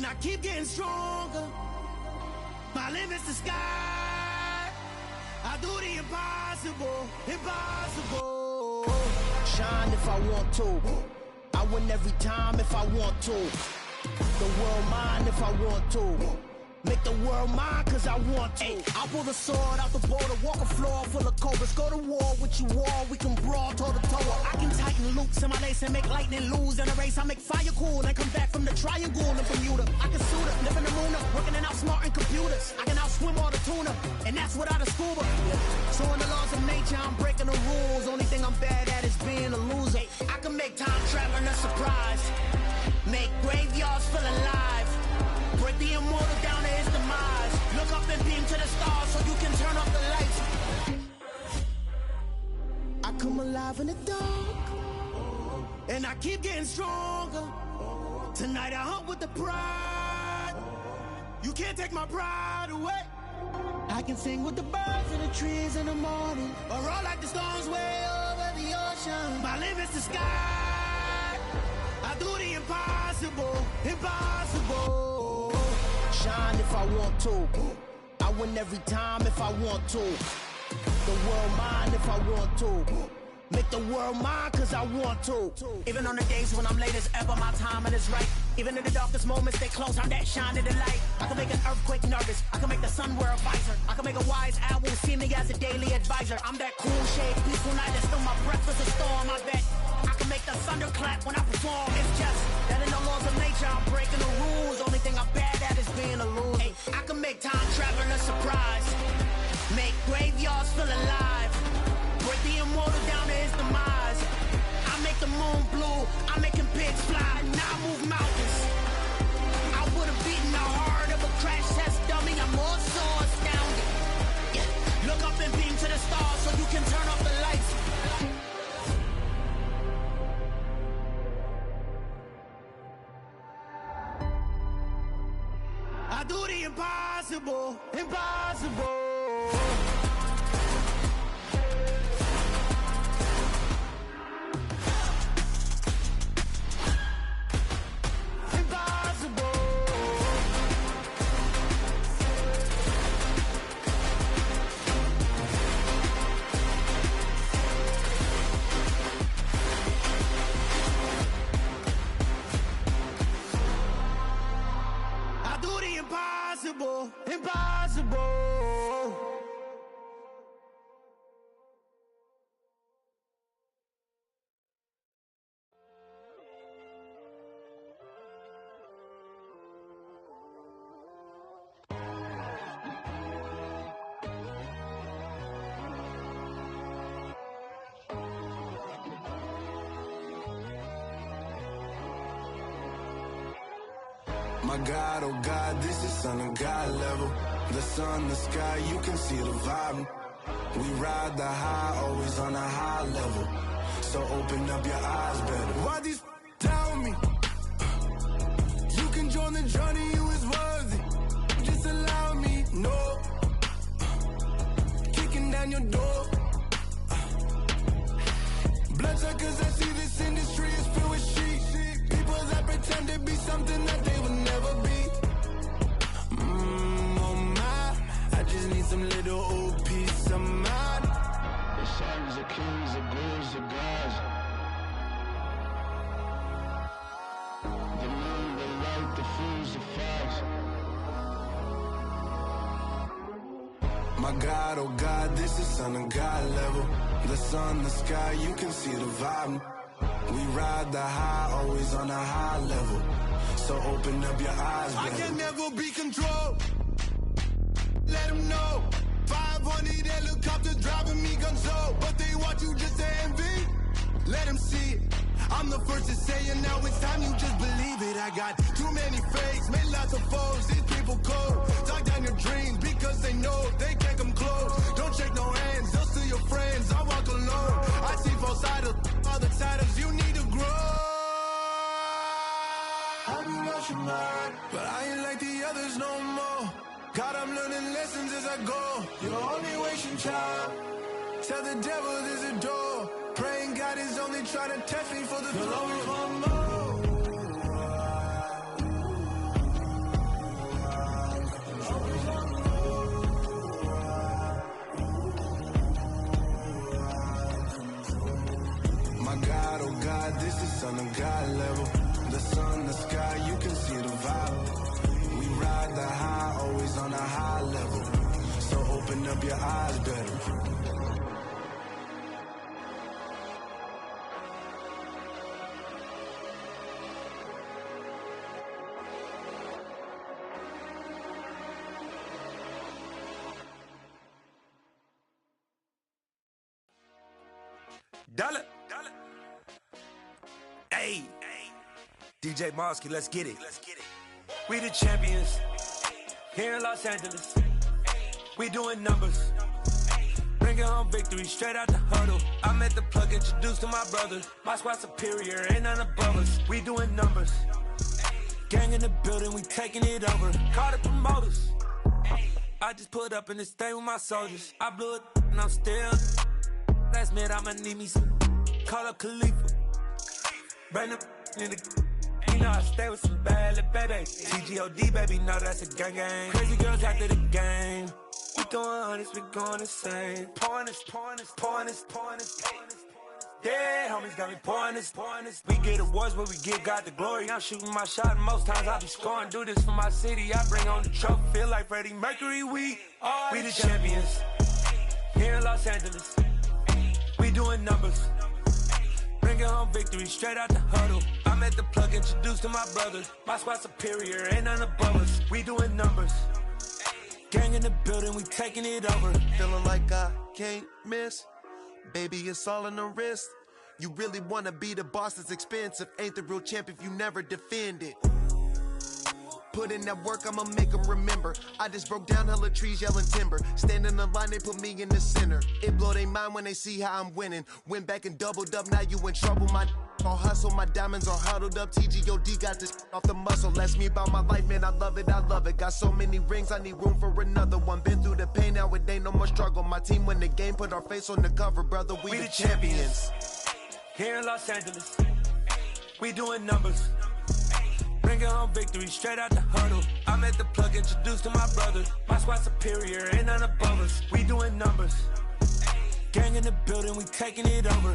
I keep getting stronger. My limit's the sky. I do the impossible, impossible. Shine if I want to. I win every time if I want to. The world mine if I want to. Make the world mine cause I want to. I'll pull the sword out the border, walk a floor full of cobras. Go to war with you all, we can brawl toe to toe. I can tighten loops in my lace and make lightning lose in a race. I make fire cool and come back from the triangle in Bermuda. I can suit up, live in the moon up, working and outsmarting computers. I can outswim all the tuna, and that's without a scuba. So in the laws of nature, I'm breaking the rules. Only thing I'm bad at is being a loser. I can make time traveling a surprise. Make graveyards feel alive. Break the immortal down to his demise. Look up and beam to the stars so you can turn off the lights. I come alive in the dark, and I keep getting stronger. Tonight I hunt with the pride. You can't take my pride away. I can sing with the birds and the trees in the morning, or roll like the storms way over the ocean. My limit's the sky. I do the impossible, impossible. Shine if I want to. I win every time if I want to. The world mine if I want to. Make the world mine cause I want to. Even on the days when I'm late as ever, my timing is right. Even in the darkest moments, stay close, I'm that shining the light. I can make an earthquake nervous, I can make the sun wear a visor. I can make a wise owl see me as a daily advisor. I'm that cool shade, peaceful night, that's still my breath is a storm, I bet. I can make the thunder clap when I perform. It's just that in the laws of nature, I'm breaking the rules. Only thing I'm bad at is being a loser. Hey, I can make time traveling a surprise. Make graveyards feel alive. Break the immortal down to his demise. I make the moon blue, I'm making pigs fly. Now I move mountains. I would've beaten the heart of a crash test dummy. I'm more so astounded. Yeah. Look up and beam to the stars so you can turn off the lights. I do the impossible, impossible. Impossible, impossible. My God, oh God, this is Son of God level. The sun, the sky, you can see the vibe. We ride the high, always on a high level. So open up your eyes better. Why these tell me? You can join the journey, you is worthy. Just allow me, no. Kicking down your door. Bloodsuckers, I see this industry is filled with sheep. People that pretend to be something that they will never be. Oh my, I just need some little old peace of mind. The sons of kings, the ghouls, the gods. The moon, the light, the fools, the fogs. My God, oh God, this is Son of God level. The sun, the sky, you can see the vibe. We ride the high, always on a high level. So open up your eyes, baby. I can never be controlled. Let them know. 500 helicopters driving me gonzo. But they want you just to envy. Let them see it. I'm the first to say it, now it's time you just believe it. I got too many fakes, made lots of foes. These people cold. Talk down your dreams because they know they can't come close. Don't shake no hands, they'll steal your friends. I walk alone. I see both sides of other titles. You need to grow. I've been watching mine, but I ain't like the others no more. God, I'm learning lessons as I go. You're only wasting time. Tell the devil there's a door. Praying God is only trying to test me for the glory. on a God level. The sun, the sky, you can see the vibe. We ride the high, always on a high level. So open up your eyes better. Dollar. Hey. DJ Mosky, let's get it. We the champions here in Los Angeles. We doing numbers. Bringing home victory straight out the huddle. I met the plug, introduced to my brother. My squad superior, ain't none above us. We doing numbers. Gang in the building, we taking it over. Call the promoters. I just put up in this thing with my soldiers. I blew it and I'm still. Last minute I'ma need me some. Call up Khalifa. Bring them in the. You know I stay with some bad little baby. TGOD baby, know that's a gang gang. Crazy girls after the game. We doing honest, we going insane. Pouring this. Yeah, homies got me pouring this. We get awards, but we give God the glory. I'm shooting my shot, and most times I be scoring. Do this for my city, I bring on the trophy. Feel like Freddie Mercury, we the champions here in Los Angeles. We doing numbers. Bringing home victory straight out the huddle. I met the plug, introduced to my brother. My squad superior, ain't none above us. We doing numbers. Gang in the building, we taking it over. Feeling like I can't miss. Baby, it's all in the wrist. You really wanna be the boss, it's expensive. Ain't the real champ if you never defend it. Put in that work, I'ma make them remember. I just broke down hella trees, yelling timber. Stand in the line, they put me in the center. It blow their mind when they see how I'm winning. Went back and doubled up, now you in trouble. My all hustle, my diamonds are huddled up. TGOD got this off the muscle. Ask me about my life, man, I love it. Got so many rings, I need room for another one. Been through the pain, now it ain't no more struggle. My team win the game, put our face on the cover, brother. We the champions. Here in Los Angeles, we doing numbers. Bringing home victory straight out the huddle. I met the plug, introduced to my brother. My squad superior, ain't none above us. We doing numbers. Gang in the building, we taking it over.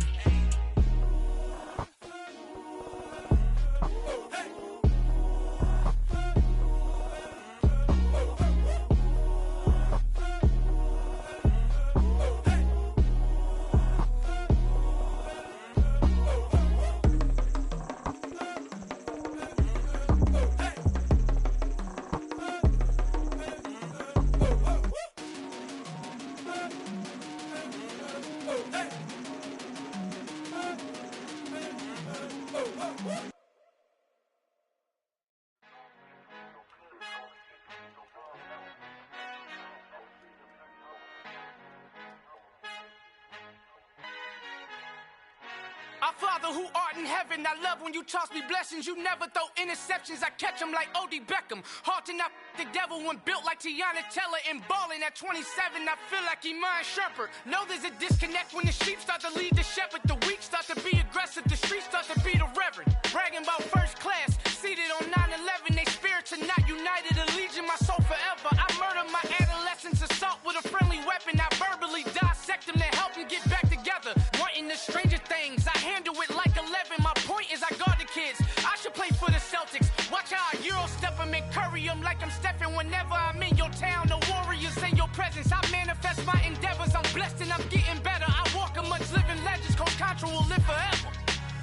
Our Father who art in heaven, I love when you toss me blessings. You never throw interceptions, I catch them like O.D. Beckham. Hard to not the devil when built like Tiana Teller. And balling at 27, I feel like Iman Shumpert. Know there's a disconnect when the sheep start to lead the shepherd. The weak start to be aggressive, the streets start to be the reverend. Bragging about first class, seated on 9/11. They spirits are not united, a legion, my soul forever. I murder my adolescence, assault with a friendly weapon. I verbally dissect them to help them get back together. Wanting the stranger things, I handle it like 11. My point is I guard the kids. I should play for the Celtics. Watch how I Euro step them and curry them like I'm Stephen. Whenever I'm in your town, the Warriors in your presence. I manifest my endeavors. I'm blessed and I'm getting better. I walk amongst living legends. Coach Contra will live forever.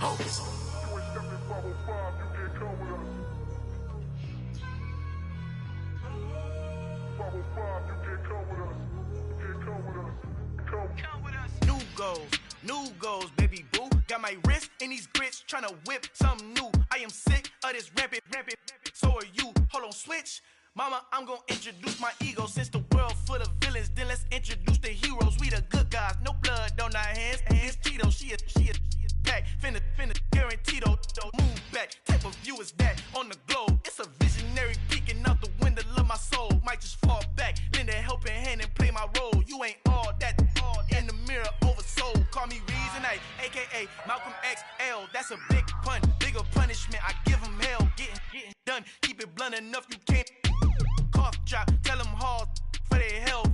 Oh. New goals, baby boo. Got my wrist in these grits, tryna whip something new. I am sick of this rampant. So are you. Hold on, switch. Mama, I'm gonna introduce my ego. Since the world full of villains, then let's introduce the heroes. We the good guys, no blood on our hands. Hands Tito, she a pack. Finna, guaranteed. Move back. Type of view is that on the globe? It's a visionary peeking out the window of my soul. Might just fall back, lend a helping hand and play my role. You ain't all that. In the mirror, oversold. Call me Reason A, aka Malcolm XL. That's a big pun, bigger punishment. I give him hell, getting done. Keep it blunt enough, you can't. Cough drop, tell them hard for their health.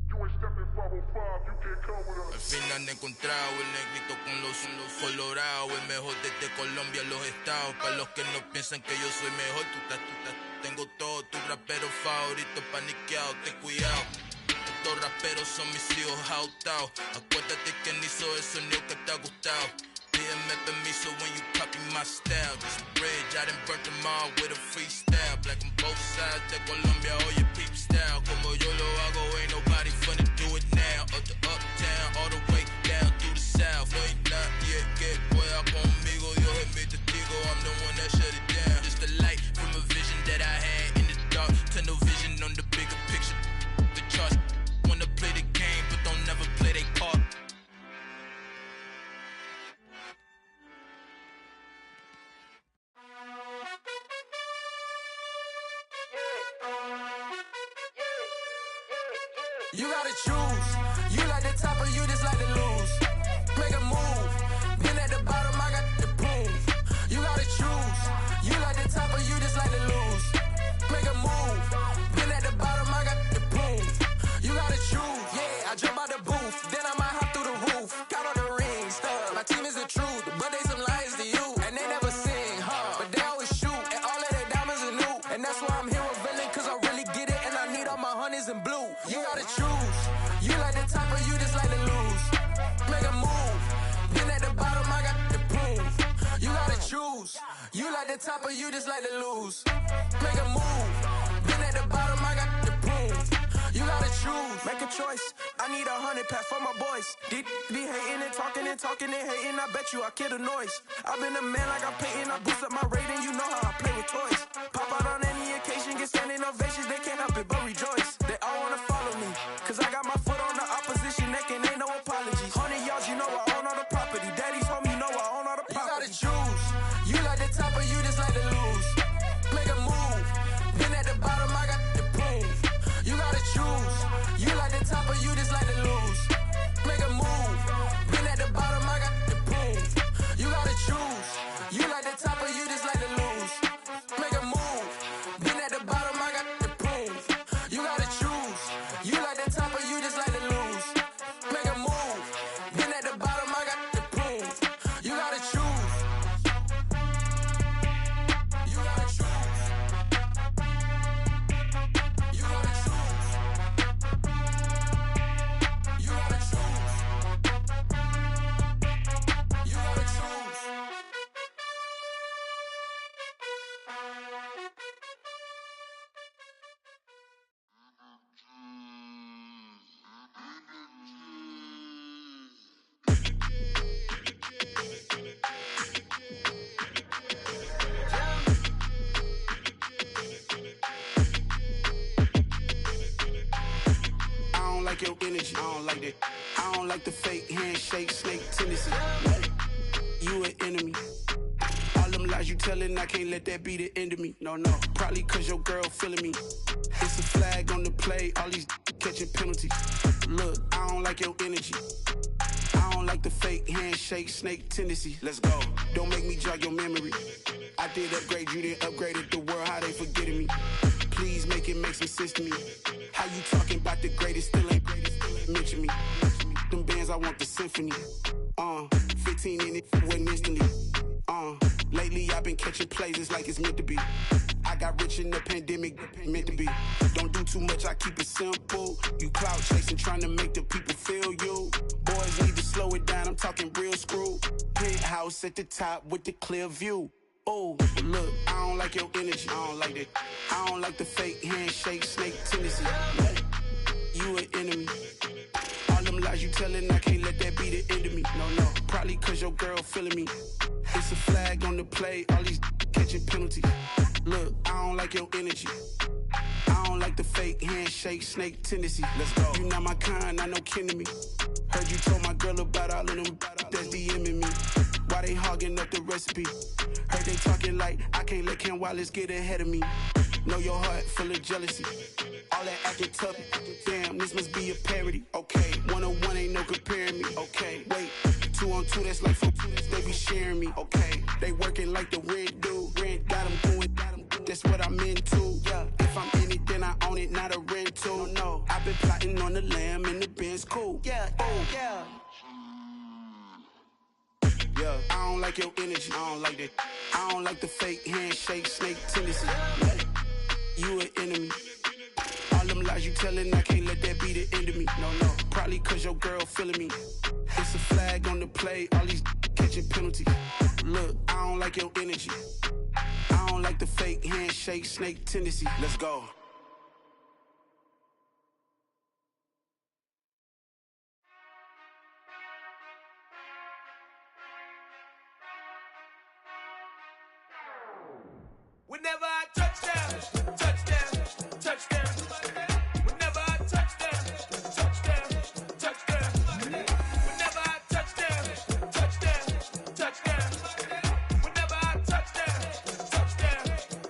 You ain't stepping 505, you can't come with us. If ain't nothing encontrado. El negrito con los colorados. El mejor desde Colombia a los estados. Para los que no piensan que yo soy mejor, tengo todo. Tu rapero favorito paniqueado, ten cuidado. Estos raperos son mis hijos jautados. Acuérdate que ni hizo el sonido que te ha gustado. Pídeme permiso when you copy my style. This bridge, I done burnt them all with a freestyle. Black on both sides de Colombia, oye peep style. Como yo lo hago, ain't nobody finna do it now. Up the uptown, all the way down through the south. No ain't not yet, que pueda conmigo. Dios es mi testigo, I'm the one that shut it down. Just a light from a vision that I had in the dark. Tunnel vision on the bigger picture. The charts wanna play the game, but don't never play their part. You gotta choose. You like the top or you just like to lose. Make a move. Been at the bottom, I got the proof. You gotta choose. You like the top or you just like to lose. Make a move. Been at the bottom, I got the proof. You gotta choose. Yeah, I jump out the booth. Then I might hop through the roof. Got on the ring, stuff. My team is the truth, but they some liars to you. And they never sing, but they always shoot. And all of their diamonds are new. And that's why I'm here with villain, cause I really get it. And I need all my honeys in blue. You gotta choose. You like the top or you just like to lose. Make a move. Been at the bottom, I got the proof. You gotta choose. You like the top or you just like to lose. Make a move. Been at the bottom, I got the proof. You gotta choose. Make a choice. I need 100 pack for my boys. Be hating and talking and hating. I bet you I kill the noise. I've been a man like I'm Peyton. I boost up my rating. You know how I play with toys. Pop out on any occasion, get standing ovations. They can't help it but rejoice. They all wanna follow me, cause I got my foot on the opposition neck and ain't no apologies. 100 yards, you know I own all the property. Daddy's home, you know I own all the property. You gotta choose. You like the top or you just like to lose. Make a move. Been at the bottom, I got the proof. You gotta choose. You like the top or you just like to lose. Make a move. Been at the bottom, I got the proof. You gotta choose. You like the top or you just like to lose. Make a move. Been at the bottom, I got the proof. You gotta choose. You like the top or you just like to lose. Make a move. Been at the bottom, I got the proof. You gotta choose. You gotta choose. You gotta choose. You gotta choose. You gotta choose. I don't like your energy. I don't like that. I don't like the fake handshake, snake tendency. You an enemy. All them lies you telling, I can't let that be the end of me. No, probably cause your girl feeling me. It's a flag on the play, all these catching penalties. Look, I don't like your energy. I don't like the fake handshake, snake tendency. Let's go. Don't make me jog your memory. I did upgrade, you didn't upgrade it. The world, how they forgetting me. Please make it make some sense to me. How you talking about the greatest, still ain't mention me. Them bands, I want the symphony. 15 in it, wasn't instantly. Lately I've been catching plays, it's like it's meant to be. I got rich in the pandemic, meant to be. Don't do too much, I keep it simple. You clout chasing, trying to make the people feel you. Boys need to slow it down, I'm talking real screw. Penthouse at the top with the clear view. Oh, look, I don't like your energy. I don't like that. I don't like the fake handshake, snake tendency. You an enemy. All them lies you telling, I can't let that be the end of me. No, probably cause your girl feeling me. It's a flag on the play, all these catching penalties. Look, I don't like your energy. I don't like the fake handshake, snake tendency. Let's go. You not my kind, I know kin to me. Heard you told my girl about all of them that's DMing me. Why they hogging up the recipe? Heard they talking like I can't let Ken Wallace get ahead of me. Know your heart full of jealousy. All that acting tough, damn, this must be a parody. Okay, 1-on-1 ain't no comparing me. Okay, wait, 2-on-2, that's like 4-2, they be sharing me. Okay, they working like the rent do. Rent got them going, that's what I'm into. Yeah, if I'm in it, then I own it, not a rental. No, I've been plotting on the lamb and the Benz cool. Yeah, oh, yeah. I don't like your energy. I don't like that. I don't like the fake handshake, snake tendency. You an enemy. All them lies you telling, I can't let that be the end of me. No. Probably cause your girl feeling me. It's a flag on the play, all these catching penalties. Look, I don't like your energy. I don't like the fake handshake, snake tendency. Let's go. Whenever I touchdown, touchdown, touchdown. Whenever I touchdown, touchdown, touchdown. Whenever I touchdown, touchdown, touchdown. Whenever I touchdown,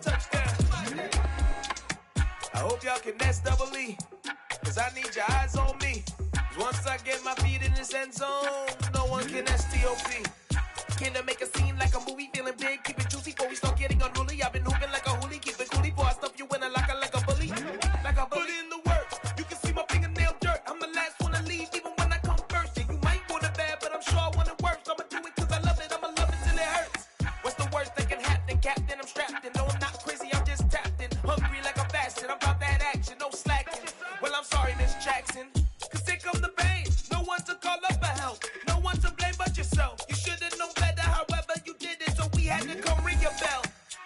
touchdown. I hope y'all can nest double E, cause I need your eyes on me. Once I get my feet in this end zone, no one can STOP. Can to make a scene like a movie, feeling big, keep it juicy before we start getting unruly. I've been hooping like a hoolie, keep it coolie before I stuff you in a locker like a bully. Like a bully. Put in the work, you can see my fingernail dirt. I'm the last one to leave, even when I come first. Yeah, you might want it bad, but I'm sure I want it worse. I'ma do it cause I love it, I'ma love it till it hurts. What's the worst that can happen, Captain? I'm strapped in, no I'm not crazy, I'm just tapped in. Hungry like I'm fasting, I'm about that action, no slacking. Well, I'm sorry, Miss Jackson, cause here come the pain. No one to call up for help, no one to blame but yourself. You should've known better, however you did it, so we had to come ring your bell.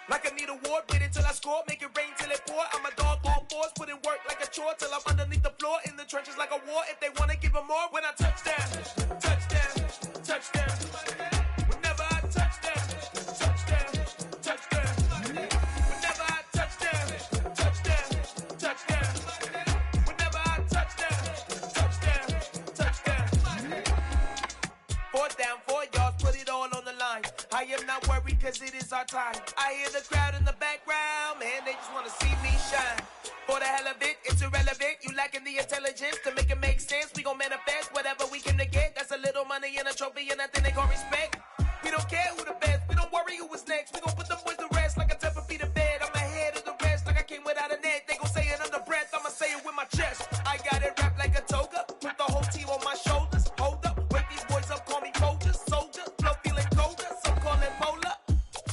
Like I need a ward, wait until I score, make it rain till it pour. I'm a dog on force, put in work like a chore till I'm underneath the floor, in the trenches like a war. If they wanna give them more, when I touchdown, touchdown, touchdown. Whenever I touchdown, touchdown, touchdown. Whenever I touchdown, touchdown, touchdown. Whenever I touchdown, touchdown, touchdown. 4th down, 4 yards, put it all on the line. I am not worried cause it is our time. I hear the crowd in the background, man, they just wanna see me shine. For the hell of it, it's irrelevant. You lacking the intelligence to make it make sense. We gon' manifest whatever we can to get. That's a little money and a trophy and nothing they call respect. We don't care who the best, we don't worry who was next. We gon' put them boys to rest like a 10 feet of bed. I'm ahead of the rest like I came without a net. They gon' say it under breath, I'ma say it with my chest. I got it wrapped like a toga, put the whole team on my shoulders. Hold up, wake these boys up, call me Folger, soldier, flow feeling colder, some call it polar.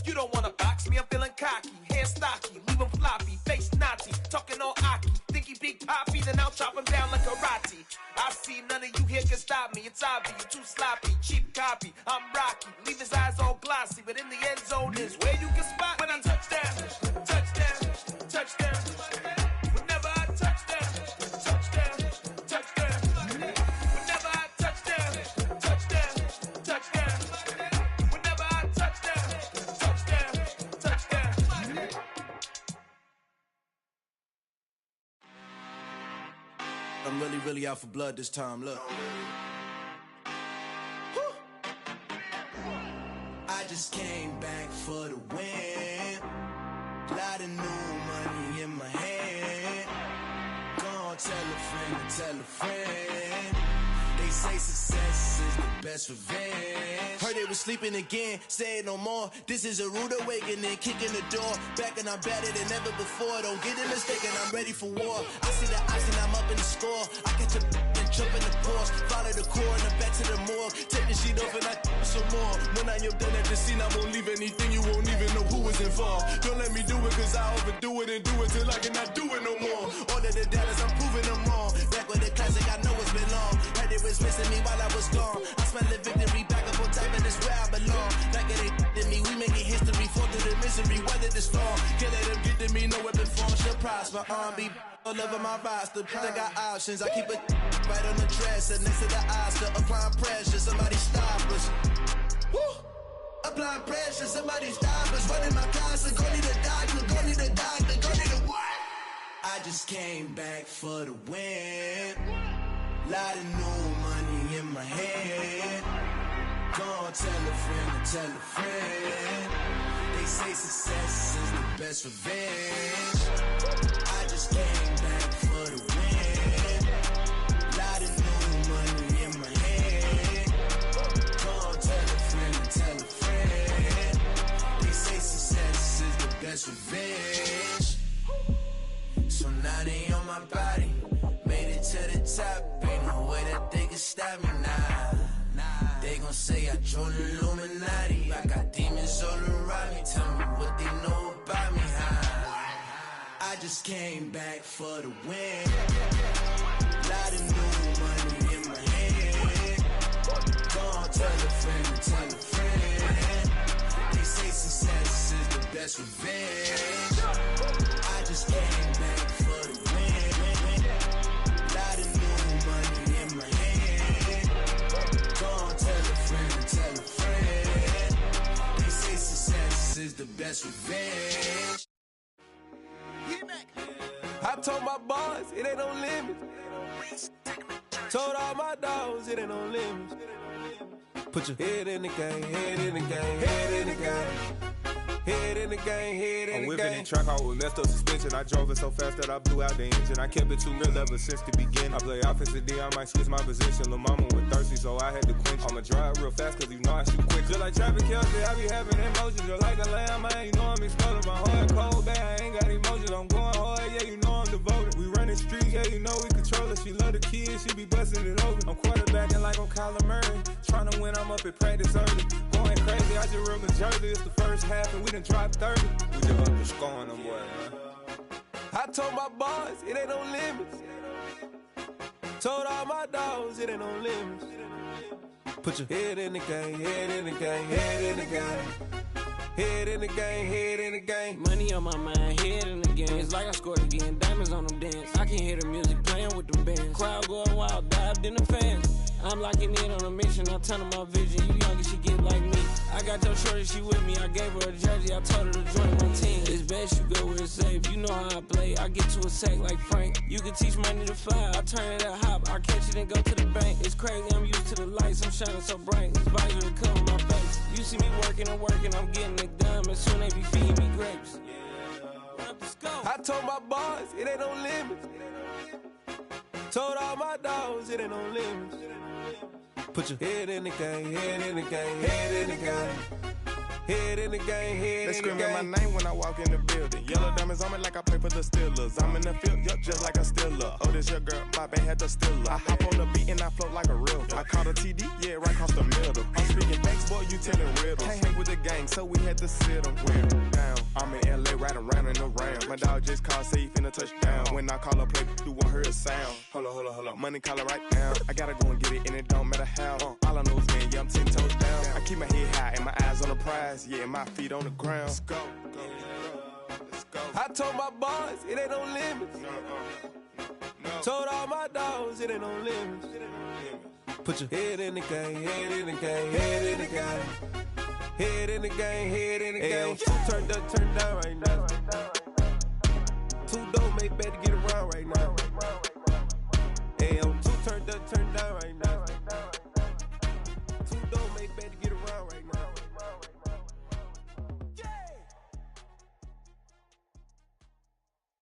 You don't wanna box me, I'm feeling cocky, hair stocky, leave him floppy, face naughty, talking all aki, think he big poppy, then I'll chop him down like karate. I see none of you here can stop me, it's obvious, you too sloppy, cheap copy, I'm rocky, leave his eyes all glossy, but in the end zone is where you can spot when I touchdown, touchdown, touchdown. Whenever I touchdown, touchdown, touchdown. Whenever I touchdown, touchdown, touchdown. Whenever I touchdown, touchdown, touchdown. I'm really out for blood this time, look. I just came back for the win. Lot of new money in my hand. Gonna tell a friend. They say success is the best revenge. Heard they was sleeping again, say it no more. This is a rude awakening, kicking the door. Back and I'm better than ever before. Don't get it mistaken, I'm ready for war. I see the ice and I'm up in the score. I catch a and jump in the course. Follow the core and I'm back to the morgue. Take the sheet off and I some more. When I am done at the scene, I won't leave anything. You won't even know who was involved. Don't let me do it cause I overdo it and do it till I cannot do it no more. All of the doubters, I'm proving them wrong. Back with the classic, I know it's been long. Heard it was missing me while I was gone. I smell the victory back up on top and it's where I belong. Like it ain't to me, we making history. Fall through the misery, weather the storm. Can't let them get to me, no weapon form should prosper. R&B all over my roster. I got options, I keep it right on the dresser next to the Oscar. Applying pressure, somebody stop us. Woo! Applying pressure, somebody stop us. Running my closet, go need a doctor, go need a doctor, go need a what? I just came back for the win. Lot of new money in my hand. Gonna tell a friend. They say success is the best revenge. I just came back for the win. Lot of new money in my hand. Gonna tell a friend. They say success is the best revenge. So now they on my body. Made it to the top. Ain't no way that they can stop me now. They gon' gon' say I joined the Illuminati. I got demons all around me. Tell me what they know about me. I just came back for the win. Lot of new money in my hand. Go on, tell a friend to tell a friend. They say success is the best revenge. I just came back for the win. Lot of new money in my hand. Go on, tell a friend to tell a friend. They say success is the best revenge. I told my boys, it ain't no limits. Told all my dogs, it ain't no limits. Put your head in the game, head in the game, head in the game. Head in the game, head in the game. I'm whipping the track out with messed up suspension. I drove it so fast that I blew out the engine. I kept it too real ever since the beginning. I play offensive D, I might switch my position. Lil' mama was thirsty, so I had to quench. I'ma drive real fast, cause you know I shoot quick. Just like traffic Kelsey, I be having emotions. Just like a lamb, man, you know I'm exploding. My heart cold, bad, I ain't got emotions. I'm going hard, yeah, you know I'm devoted. We running streets, yeah, you know we control it. She love the kids, she be busting it over. I'm quarterbacking like I'm Kyler Murray. Trying to win, I'm up at practice early. Going crazy, I just real Jersey. It's the first half and we done dropped 30. We just underscoring them, boy, man. I told my boys, it ain't no limits. Told all my dogs, it ain't no limits. Put your head in the game, head in the game, head in the game. Head in the game, head in the game. Money on my mind, head in the game. It's like I scored again, diamonds on them dance. I can hear the music playing with them bands. Crowd going wild, dived in the fans. I'm locking in on a mission, I turn on my vision. You young and she get like me. I got your shorty, she with me. I gave her a jersey, I told her to join my team. It's best you go where it's safe. You know how I play, I get to a sack like Frank. You can teach money to fly, I turn it at hop. I catch it and go to the bank. It's crazy, I'm used to the lights, I'm shining so bright. This visor to cover my face. You see me working and working, I'm getting it done. And soon they be feeding me grapes. I told my boys, it ain't no limits. Told all my dogs, it ain't no limits. Put your head in the game, head in the game, head in the game. Head in the game, head in the game. They screaming my name when I walk in the building. Yellow diamonds on me like I play for the Steelers. I'm in the field, yup, just like a Steeler. Oh, this your girl, my band had the Steeler. I hop on the beat and I float like a real. I caught a TD, yeah, right across the middle. I'm speaking thanks, boy, you telling riddles. Can't hang with the gang, so we had to sit them down. I'm in LA, riding round and around. My dog just called, say he finna touch down. When I call a play, you won't hear a sound. Hold up, money calling right now. I gotta go and get it, and it don't matter how. All I know is, man, yeah, I'm 10 toes down. I keep my head high and my eyes on the prize. Yeah, my feet on the ground. Let's go. Let's go. I told my boys, it ain't no limits. No. Told all my dogs, it ain't no limits. Put your head in the game, head in the game, head in the game. Head in the game, head in the game. Turned up, turned down right now. Two dope, make better get around right now. Two turned up, turned down right now. Two dope, make better get around right now.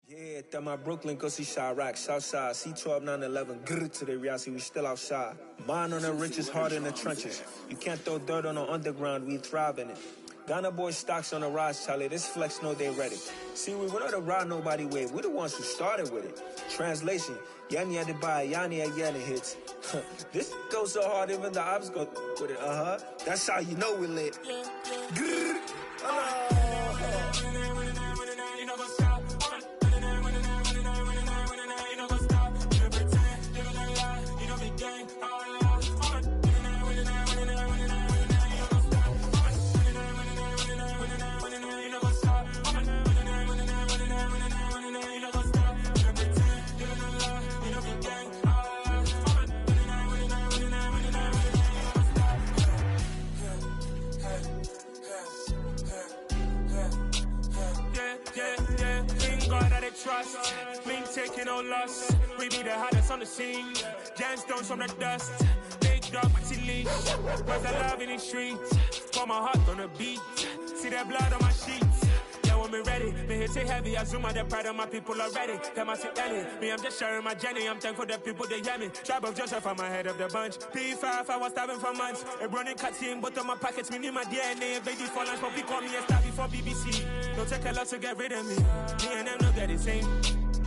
Yeah, that my Brooklyn, go see Chirac, Southside, C12, 911, grrr to the reality, we still outside. Mine on the riches, hard in the trenches. You can't throw dirt on the underground, we thrive in it. Ghana boys stocks on the rise, Charlie, this flex know they ready. See, we not the ride nobody wave, we the ones who started with it. Translation, Yanni had to buy, Yanni had Yanni hits. This goes so hard, even the ops go with it, That's how you know we lit. Grrr. Trust, we ain't taking no loss. We be the hottest on the scene. Gemstones from the dust. Big dog, but she leash. Where's the love in the streets? Pour my heart on the beat. See that blood on my sheets. Yeah, when me ready, me hit it heavy. I zoom out the pride of my people already. Them I see Ellie. Me, I'm just sharing my journey. I'm thankful the people they hear me. Tribe of Joseph, I'm ahead of the bunch. P5, I was starving for months. A running cut in, but on my pockets, me need my DNA. Baby for lunch, but we call me a star before BBC. Don't take a lot to get rid of me. Me and them don't get the same.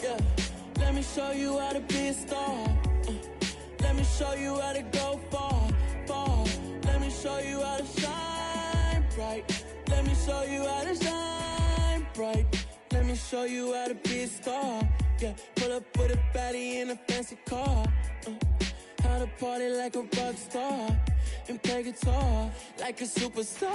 Yeah, let me show you how to be a star. Let me show you how to go far, far. Let me show you how to shine bright. Let me show you how to shine bright. Let me show you how to be a star. Yeah, pull up with a baddie in a fancy car. How to party like a rock star and play guitar like a superstar.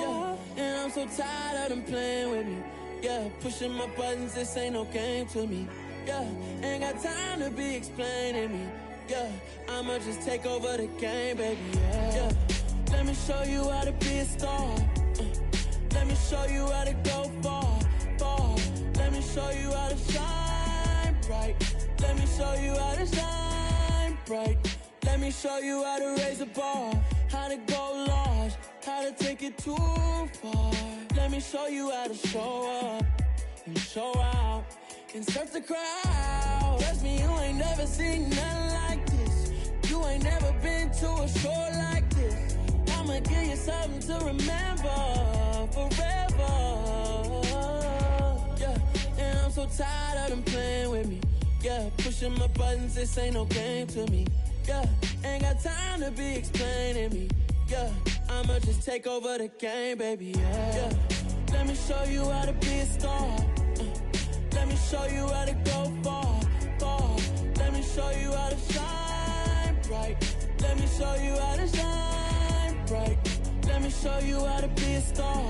Yeah, and I'm so tired of them playing with me. Yeah, pushing my buttons, this ain't no game to me. Yeah, ain't got time to be explaining me. Yeah, I'ma just take over the game, baby. Yeah, let me show you how to be a star. Let me show you how to go far, far. Let me show you how to shine bright. Let me show you how to shine bright. Let me show you how to raise a bar, how to go large, how to take it too far. Let me show you how to show up and show out and surf the crowd. Trust me, you ain't never seen nothing like this. You ain't never been to a show like this. I'ma give you something to remember forever. Yeah, and I'm so tired of them playing with me. Yeah, pushing my buttons, this ain't no game to me. Yeah, ain't got time to be explaining me. Yeah, I'ma just take over the game, baby. Yeah, let me show you how to be a star. Let me show you how to go far, far. Let me show you how to shine bright. Let me show you how to shine bright. Let me show you how to be a star.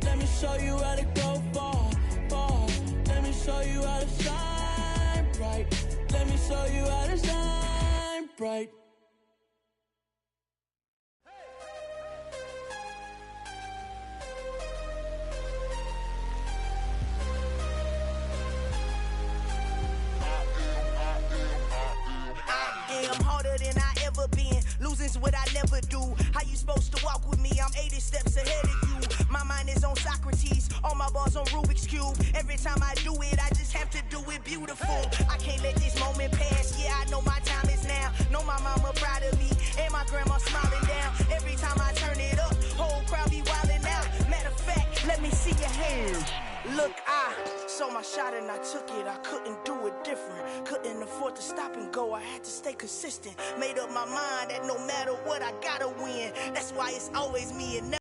Let me show you how to go far, far. Let me show you how to shine bright. Let me show you how to shine bright. I'm harder than I ever been. Losing's what I never do. How you supposed to walk with me? I'm 80 steps ahead of you. My mind is on Socrates. All my bars on Rubik's Cube. Every time I do it, I just have to do it beautiful. I can't let this moment pass. Yeah, I know my time is now. Know my mama proud of me. And my grandma smiling down. Every time I turn it up, whole crowd be wildin' out. Matter of fact, let me see your hands. Look, I saw my shot and I took it. I couldn't do it different. Couldn't afford to stop and go. I had to stay consistent. Made up my mind that no matter what, I gotta win. That's why it's always me and never